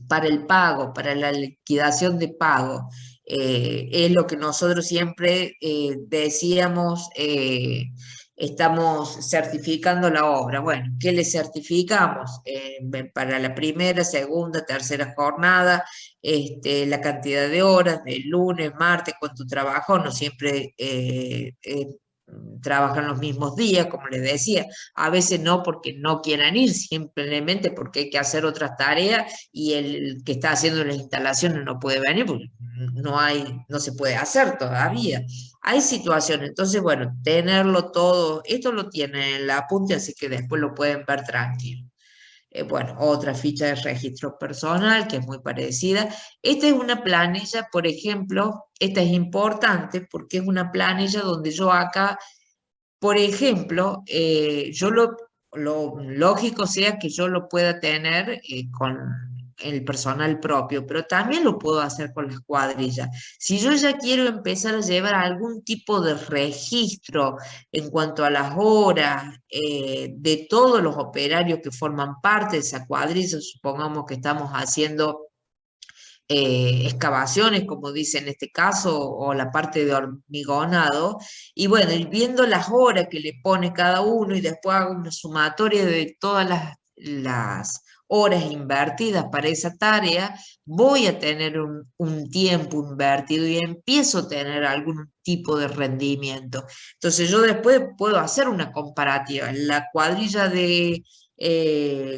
para el pago, para la liquidación de pago. Es lo que nosotros siempre decíamos, estamos certificando la obra. Bueno, ¿qué le certificamos? Para la primera, segunda, tercera jornada, la cantidad de horas, de lunes, martes, cuánto trabajo, no siempre trabajan los mismos días, como les decía, a veces no porque no quieran ir, simplemente porque hay que hacer otras tareas y el que está haciendo las instalaciones no puede venir porque no se puede hacer todavía. Hay situaciones, entonces, bueno, tenerlo todo, esto lo tienen en la apunte, así que después lo pueden ver tranquilo. Bueno, otra ficha de registro personal que es muy parecida. Esta es una planilla, por ejemplo, esta es importante porque es una planilla donde yo acá, por ejemplo, lo lógico sea que yo lo pueda tener con el personal propio, pero también lo puedo hacer con las cuadrillas. Si yo ya quiero empezar a llevar algún tipo de registro en cuanto a las horas de todos los operarios que forman parte de esa cuadrilla, supongamos que estamos haciendo excavaciones, como dice en este caso, o la parte de hormigonado, y bueno, y viendo las horas que le pone cada uno y después hago una sumatoria de todas las horas invertidas para esa tarea, voy a tener un tiempo invertido y empiezo a tener algún tipo de rendimiento. Entonces yo después puedo hacer una comparativa. La cuadrilla de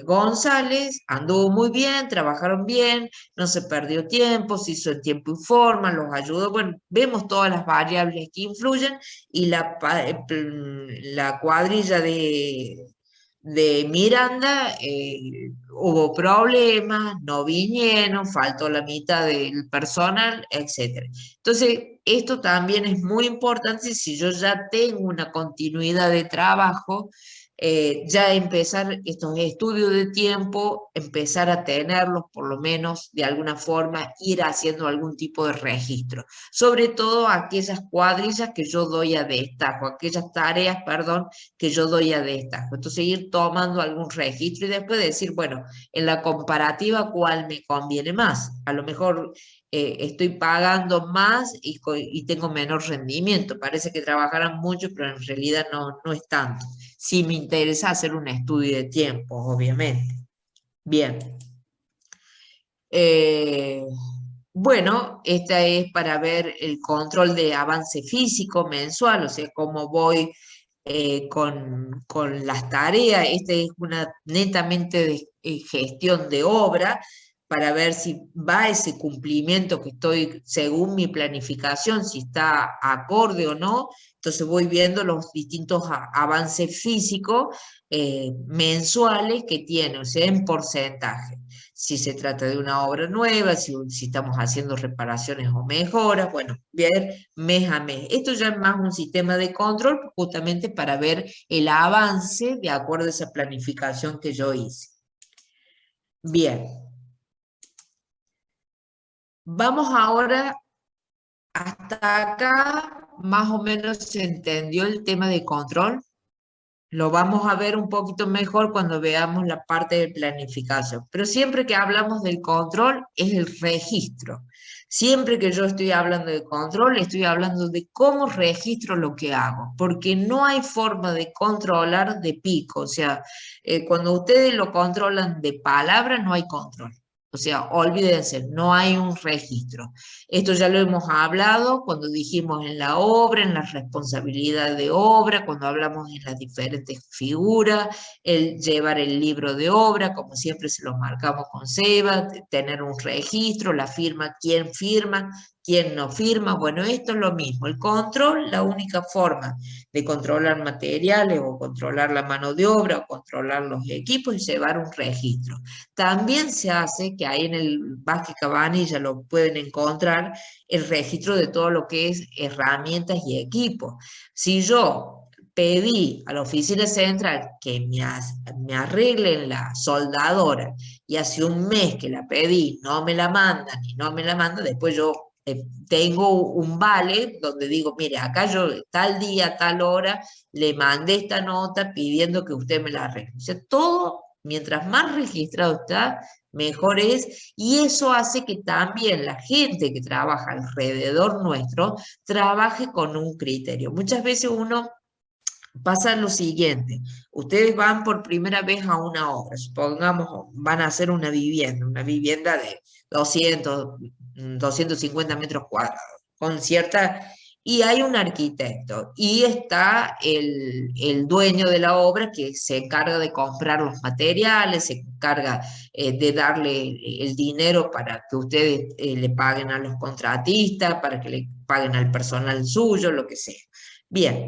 González anduvo muy bien, trabajaron bien, no se perdió tiempo, se hizo en tiempo y forma, los ayudó. Bueno, vemos todas las variables que influyen y la cuadrilla de Miranda hubo problemas, no vinieron, faltó la mitad del personal, etc. Entonces, esto también es muy importante si yo ya tengo una continuidad de trabajo, ya empezar estos estudios de tiempo, empezar a tenerlos, por lo menos de alguna forma, ir haciendo algún tipo de registro. Sobre todo aquellas cuadrillas que yo doy a destajo, aquellas tareas, perdón, que yo doy a destajo. Entonces ir tomando algún registro y después decir, bueno, en la comparativa, ¿cuál me conviene más? A lo mejor estoy pagando más y tengo menor rendimiento. Parece que trabajaran mucho, pero en realidad no es tanto. Si me interesa hacer un estudio de tiempo, obviamente. Bien. Bueno, esta es para ver el control de avance físico mensual, o sea, cómo voy con las tareas. Esta es una netamente de gestión de obra para ver si va ese cumplimiento que estoy según mi planificación, si está acorde o no. Entonces voy viendo los distintos avances físicos mensuales que tiene, o sea, en porcentaje. Si se trata de una obra nueva, si estamos haciendo reparaciones o mejoras, bueno, ver mes a mes. Esto ya es más un sistema de control justamente para ver el avance de acuerdo a esa planificación que yo hice. Bien. Vamos ahora, hasta acá más o menos se entendió el tema de control. Lo vamos a ver un poquito mejor cuando veamos la parte de planificación. Pero siempre que hablamos del control es el registro. Siempre que yo estoy hablando de control, estoy hablando de cómo registro lo que hago, porque no hay forma de controlar de pico. O sea, cuando ustedes lo controlan de palabra, no hay control. O sea, olvídense, no hay un registro. Esto ya lo hemos hablado cuando dijimos en la obra, en la responsabilidad de obra, cuando hablamos en las diferentes figuras, el llevar el libro de obra, como siempre se lo marcamos con Seba, tener un registro, la firma, quién firma, quién no firma. Bueno, esto es lo mismo. El control, la única forma de controlar materiales o controlar la mano de obra o controlar los equipos es llevar un registro. También se hace, que ahí en el Vázquez Cabanilla lo pueden encontrar, el registro de todo lo que es herramientas y equipos. Si yo pedí a la oficina central que me arreglen la soldadora y hace un mes que la pedí, no me la mandan y no me la mandan, después yo tengo un vale donde digo, mire, acá yo tal día, tal hora, le mandé esta nota pidiendo que usted me la arregle. O sea, todo, mientras más registrado está, mejor es, y eso hace que también la gente que trabaja alrededor nuestro trabaje con un criterio. Muchas veces uno pasa lo siguiente: ustedes van por primera vez a una obra, supongamos van a hacer una vivienda de 250 metros cuadrados, con cierta, y hay un arquitecto, y está el dueño de la obra que se encarga de comprar los materiales, se encarga de darle el dinero para que ustedes le paguen a los contratistas, para que le paguen al personal suyo, lo que sea. Bien,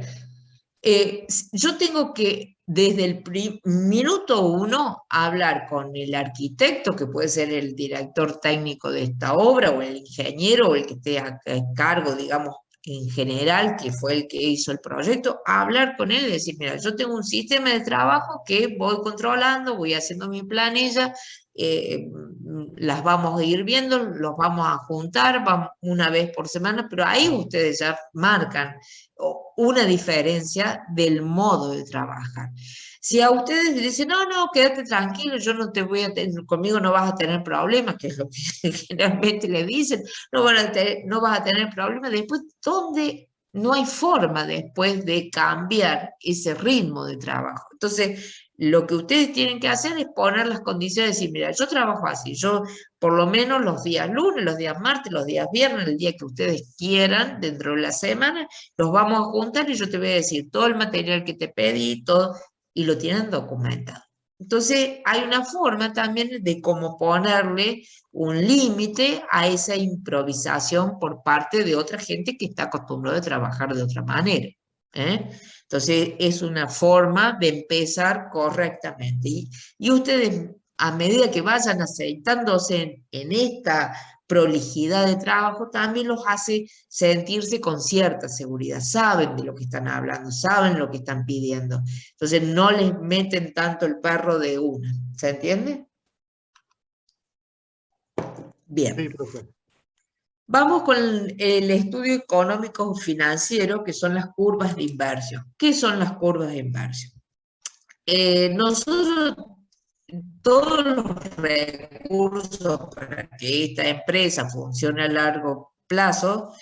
yo tengo que desde el minuto uno hablar con el arquitecto, que puede ser el director técnico de esta obra, o el ingeniero, o el que esté a cargo, digamos, en general, que fue el que hizo el proyecto, hablar con él y decir, mira, yo tengo un sistema de trabajo que voy controlando, voy haciendo mi planilla, las vamos a ir viendo, los vamos a juntar, vamos una vez por semana, pero ahí ustedes ya marcan una diferencia del modo de trabajar. Si a ustedes dicen, no, no, quédate tranquilo, yo no te voy a tener, conmigo no vas a tener problemas, que es lo que generalmente le dicen, no vas a tener problemas, después, ¿dónde? No hay forma después de cambiar ese ritmo de trabajo. Entonces, lo que ustedes tienen que hacer es poner las condiciones y decir, mira, yo trabajo así, yo por lo menos los días lunes, los días martes, los días viernes, el día que ustedes quieran dentro de la semana, los vamos a juntar y yo te voy a decir todo el material que te pedí, todo, y lo tienen documentado. Entonces, hay una forma también de cómo ponerle un límite a esa improvisación por parte de otra gente que está acostumbrada a trabajar de otra manera. ¿Eh? Entonces, es una forma de empezar correctamente. Y ustedes, a medida que vayan aceitándose en esta prolijidad de trabajo, también los hace sentirse con cierta seguridad. Saben de lo que están hablando, saben lo que están pidiendo. Entonces, no les meten tanto el perro de una. ¿Se entiende? Bien. Sí, profe. Vamos con el estudio económico financiero, que son las curvas de inversión. ¿Qué son las curvas de inversión? Nosotros, todos los recursos para que esta empresa funcione a largo plazo,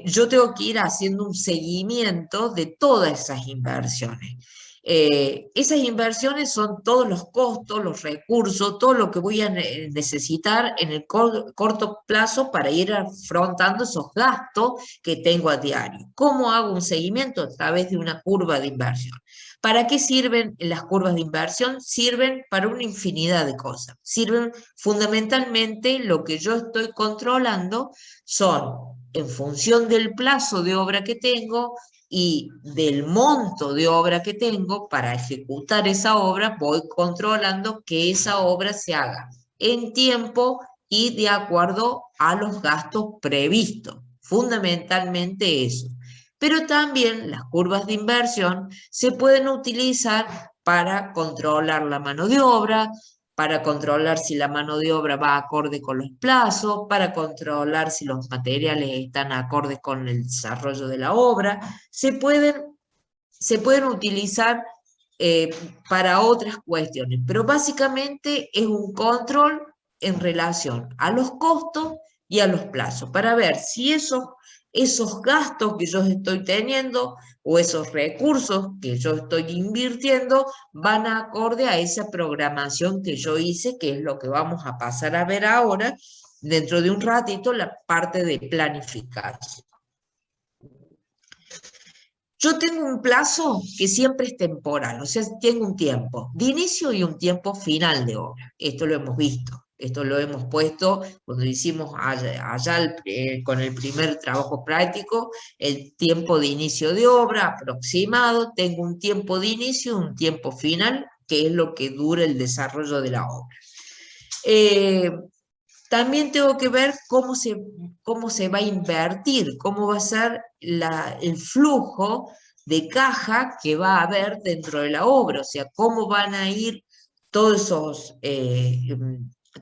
yo tengo que ir haciendo un seguimiento de todas esas inversiones. Esas inversiones son todos los costos, los recursos, todo lo que voy a necesitar en el corto plazo para ir afrontando esos gastos que tengo a diario. ¿Cómo hago un seguimiento? A través de una curva de inversión. ¿Para qué sirven las curvas de inversión? Sirven para una infinidad de cosas. Sirven fundamentalmente, lo que yo estoy controlando son, en función del plazo de obra que tengo y del monto de obra que tengo para ejecutar esa obra, voy controlando que esa obra se haga en tiempo y de acuerdo a los gastos previstos. Fundamentalmente eso. Pero también las curvas de inversión se pueden utilizar para controlar la mano de obra, para controlar si la mano de obra va acorde con los plazos, para controlar si los materiales están acordes con el desarrollo de la obra. Se pueden utilizar para otras cuestiones, pero básicamente es un control en relación a los costos y a los plazos, para ver si esos gastos que yo estoy teniendo o esos recursos que yo estoy invirtiendo van acorde a esa programación que yo hice, que es lo que vamos a pasar a ver ahora, dentro de un ratito, la parte de planificación. Yo tengo un plazo que siempre es temporal, o sea, tengo un tiempo de inicio y un tiempo final de obra. Esto lo hemos visto. esto lo hemos puesto cuando hicimos con el primer trabajo práctico, el tiempo de inicio de obra aproximado, tengo un tiempo de inicio, un tiempo final, que es lo que dura el desarrollo de la obra. También tengo que ver cómo se va a invertir, cómo va a ser el flujo de caja que va a haber dentro de la obra, o sea, cómo van a ir todos esos,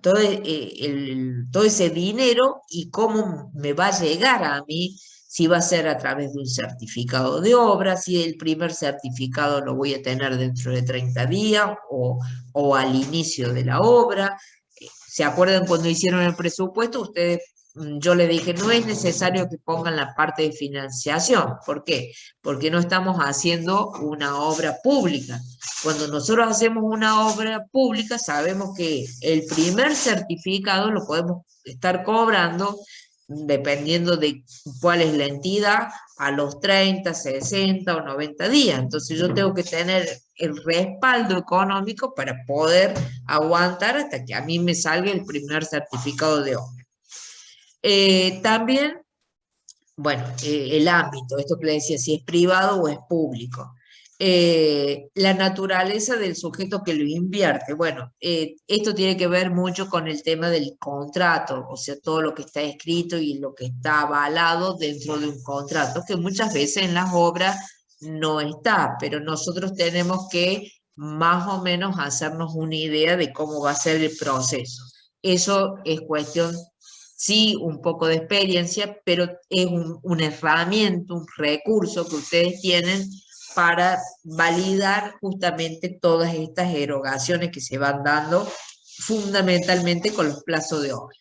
todo ese dinero y cómo me va a llegar a mí, si va a ser a través de un certificado de obra, si el primer certificado lo voy a tener dentro de 30 días o al inicio de la obra. ¿Se acuerdan cuando hicieron el presupuesto? Ustedes, yo les dije, no es necesario que pongan la parte de financiación. ¿Por qué? Porque no estamos haciendo una obra pública. Cuando nosotros hacemos una obra pública, sabemos que el primer certificado lo podemos estar cobrando dependiendo de cuál es la entidad, a los 30, 60 o 90 días. Entonces yo tengo que tener el respaldo económico para poder aguantar hasta que a mí me salga el primer certificado de obra. También, bueno, el ámbito, esto que le decía, si es privado o es público. La naturaleza del sujeto que lo invierte. Bueno, esto tiene que ver mucho con el tema del contrato, o sea, todo lo que está escrito y lo que está avalado dentro de un contrato, que muchas veces en las obras no está, pero nosotros tenemos que más o menos hacernos una idea de cómo va a ser el proceso. Eso es cuestión, sí, un poco de experiencia, pero es una herramienta, un recurso que ustedes tienen para validar justamente todas estas erogaciones que se van dando fundamentalmente con los plazos de obra.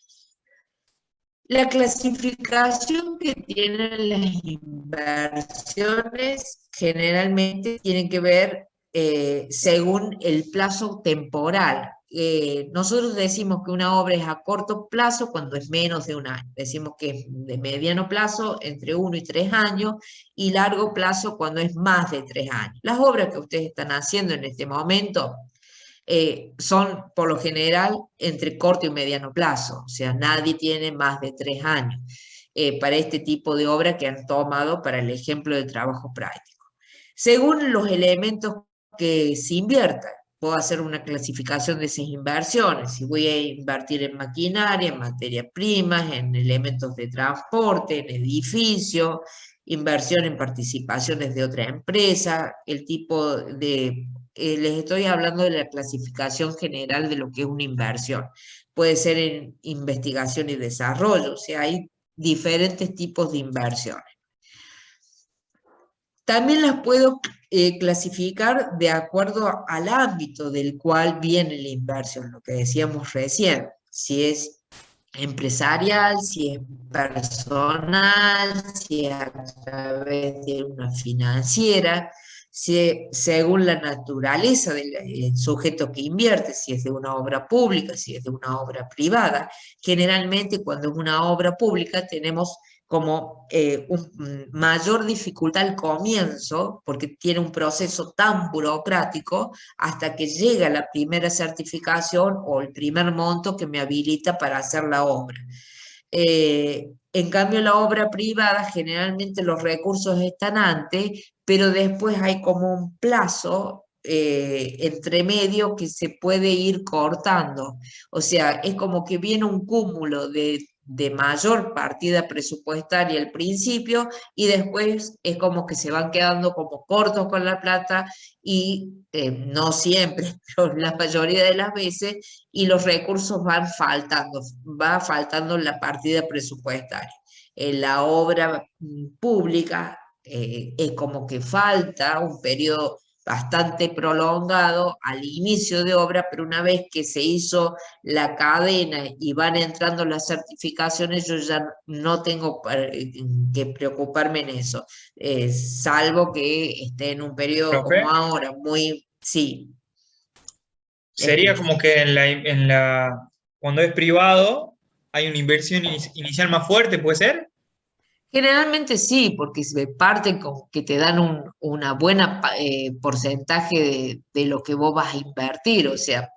La clasificación que tienen las inversiones generalmente tiene que ver según el plazo temporal. Nosotros decimos que una obra es a corto plazo cuando es menos de un año. Decimos que es de mediano plazo entre 1 y 3 años y largo plazo cuando es más de 3 años. Las obras que ustedes están haciendo en este momento son por lo general entre corto y mediano plazo, o sea, nadie tiene más de 3 años para este tipo de obra que han tomado para el ejemplo de trabajo práctico. Según los elementos que se inviertan, puedo hacer una clasificación de esas inversiones, si voy a invertir en maquinaria, en materias primas, en elementos de transporte, en edificios, inversión en participaciones de otra empresa, el tipo de les estoy hablando de la clasificación general de lo que es una inversión. Puede ser en investigación y desarrollo, o sea, hay diferentes tipos de inversiones. También las puedo clasificar de acuerdo al ámbito del cual viene la inversión, lo que decíamos recién, si es empresarial, si es personal, si es a través de una financiera, según la naturaleza del sujeto que invierte, si es de una obra pública, si es de una obra privada. Generalmente cuando es una obra pública tenemos como mayor dificultad al comienzo, porque tiene un proceso tan burocrático, hasta que llega la primera certificación o el primer monto que me habilita para hacer la obra. En cambio, la obra privada, generalmente los recursos están antes, pero después hay como un plazo entre medio que se puede ir cortando. O sea, es como que viene un cúmulo de mayor partida presupuestaria al principio y después es como que se van quedando como cortos con la plata y no siempre, pero la mayoría de las veces, y los recursos van faltando, va faltando la partida presupuestaria. En la obra pública es como que falta un periodo bastante prolongado al inicio de obra, pero una vez que se hizo la cadena y van entrando las certificaciones, yo ya no tengo que preocuparme en eso, salvo que esté en un periodo Profe, como ahora, muy, sí. sería Escucho. como que cuando es privado hay una inversión inicial más fuerte, ¿puede ser? Generalmente sí, porque se parte con que te dan una buena porcentaje de lo que vos vas a invertir, o sea,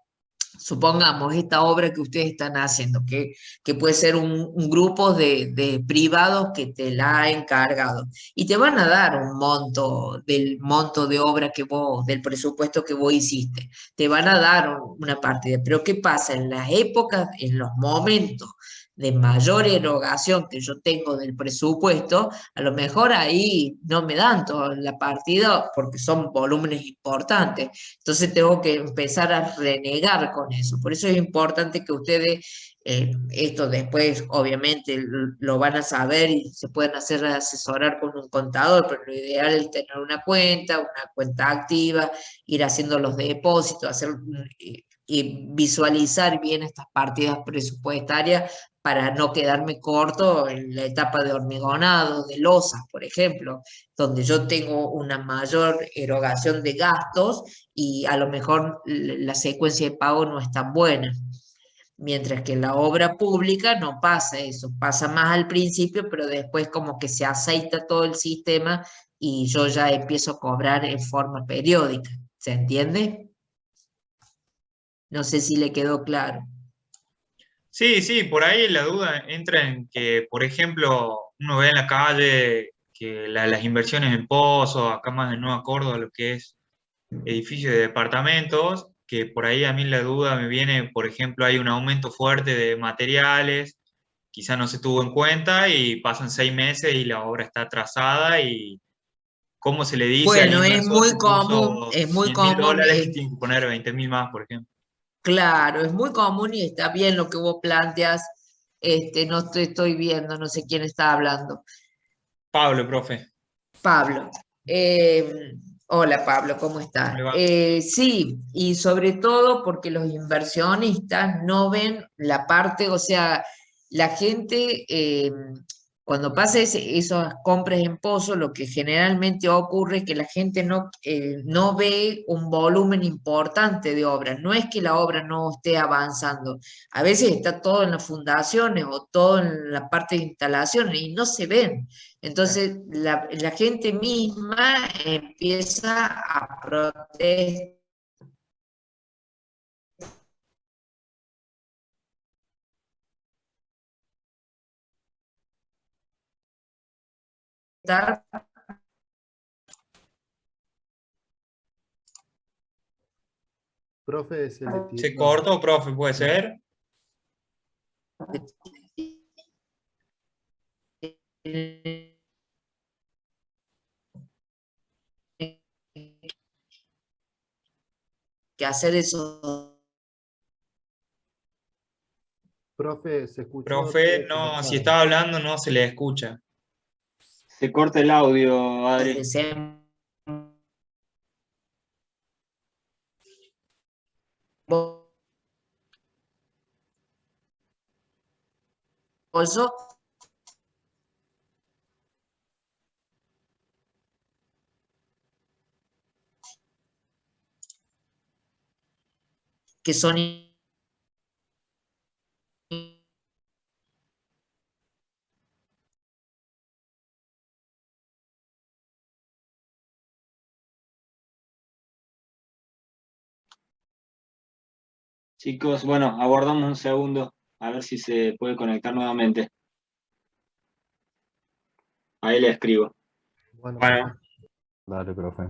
supongamos, esta obra que ustedes están haciendo, que puede ser un grupo de privados que te la ha encargado, y te van a dar un monto del monto de obra que vos, del presupuesto que vos hiciste, te van a dar una partida, pero ¿qué pasa? En las épocas, en los momentos de mayor erogación que yo tengo del presupuesto, a lo mejor ahí no me dan toda la partida porque son volúmenes importantes. Entonces tengo que empezar a renegar con eso. Por eso es importante que ustedes, esto después obviamente lo van a saber y se pueden hacer asesorar con un contador, pero lo ideal es tener una cuenta activa, ir haciendo los depósitos, hacer y visualizar bien estas partidas presupuestarias para no quedarme corto en la etapa de hormigonado, de losas, por ejemplo, donde yo tengo una mayor erogación de gastos y a lo mejor la secuencia de pago no es tan buena. Mientras que en la obra pública no pasa eso, pasa más al principio, pero después como que se aceita todo el sistema y yo ya empiezo a cobrar en forma periódica. ¿Se entiende? No sé si le quedó claro. Sí, sí, por ahí la duda entra en que, por ejemplo, uno ve en la calle que las inversiones en pozos, acá más en Nueva Córdoba, lo que es edificios de departamentos, que por ahí a mí la duda me viene, por ejemplo, hay un aumento fuerte de materiales, quizá no se tuvo en cuenta y pasan 6 meses y la obra está atrasada y cómo se le dice al Bueno, inversor que puso es muy 100.000 común, dólares que tiene que poner 20.000 más, por ejemplo. claro, es muy común y está bien lo que vos planteas. No estoy viendo, no sé quién está hablando. Pablo, profe, Pablo. Hola Pablo, ¿cómo ¿cómo le estás? va? Sí, y sobre todo porque los inversionistas no ven la parte, o sea, la gente, cuando pasa esas compras en pozo, lo que generalmente ocurre es que la gente no ve un volumen importante de obra. No es que la obra no esté avanzando, a veces está todo en las fundaciones o todo en la parte de instalaciones y no se ven. Entonces, la gente misma empieza a protestar Profe, se le ¿Se tilda. cortó, profe, puede ser? que hacer eso. Profe, se escuchó todo Profe, no, si entrecortado. estaba hablando no se le escucha. Se corta el audio, Adri. Desembolso que son Chicos, bueno, aguardamos un segundo a ver si se puede conectar nuevamente. Ahí le escribo. Bueno, Bueno, dale, profe.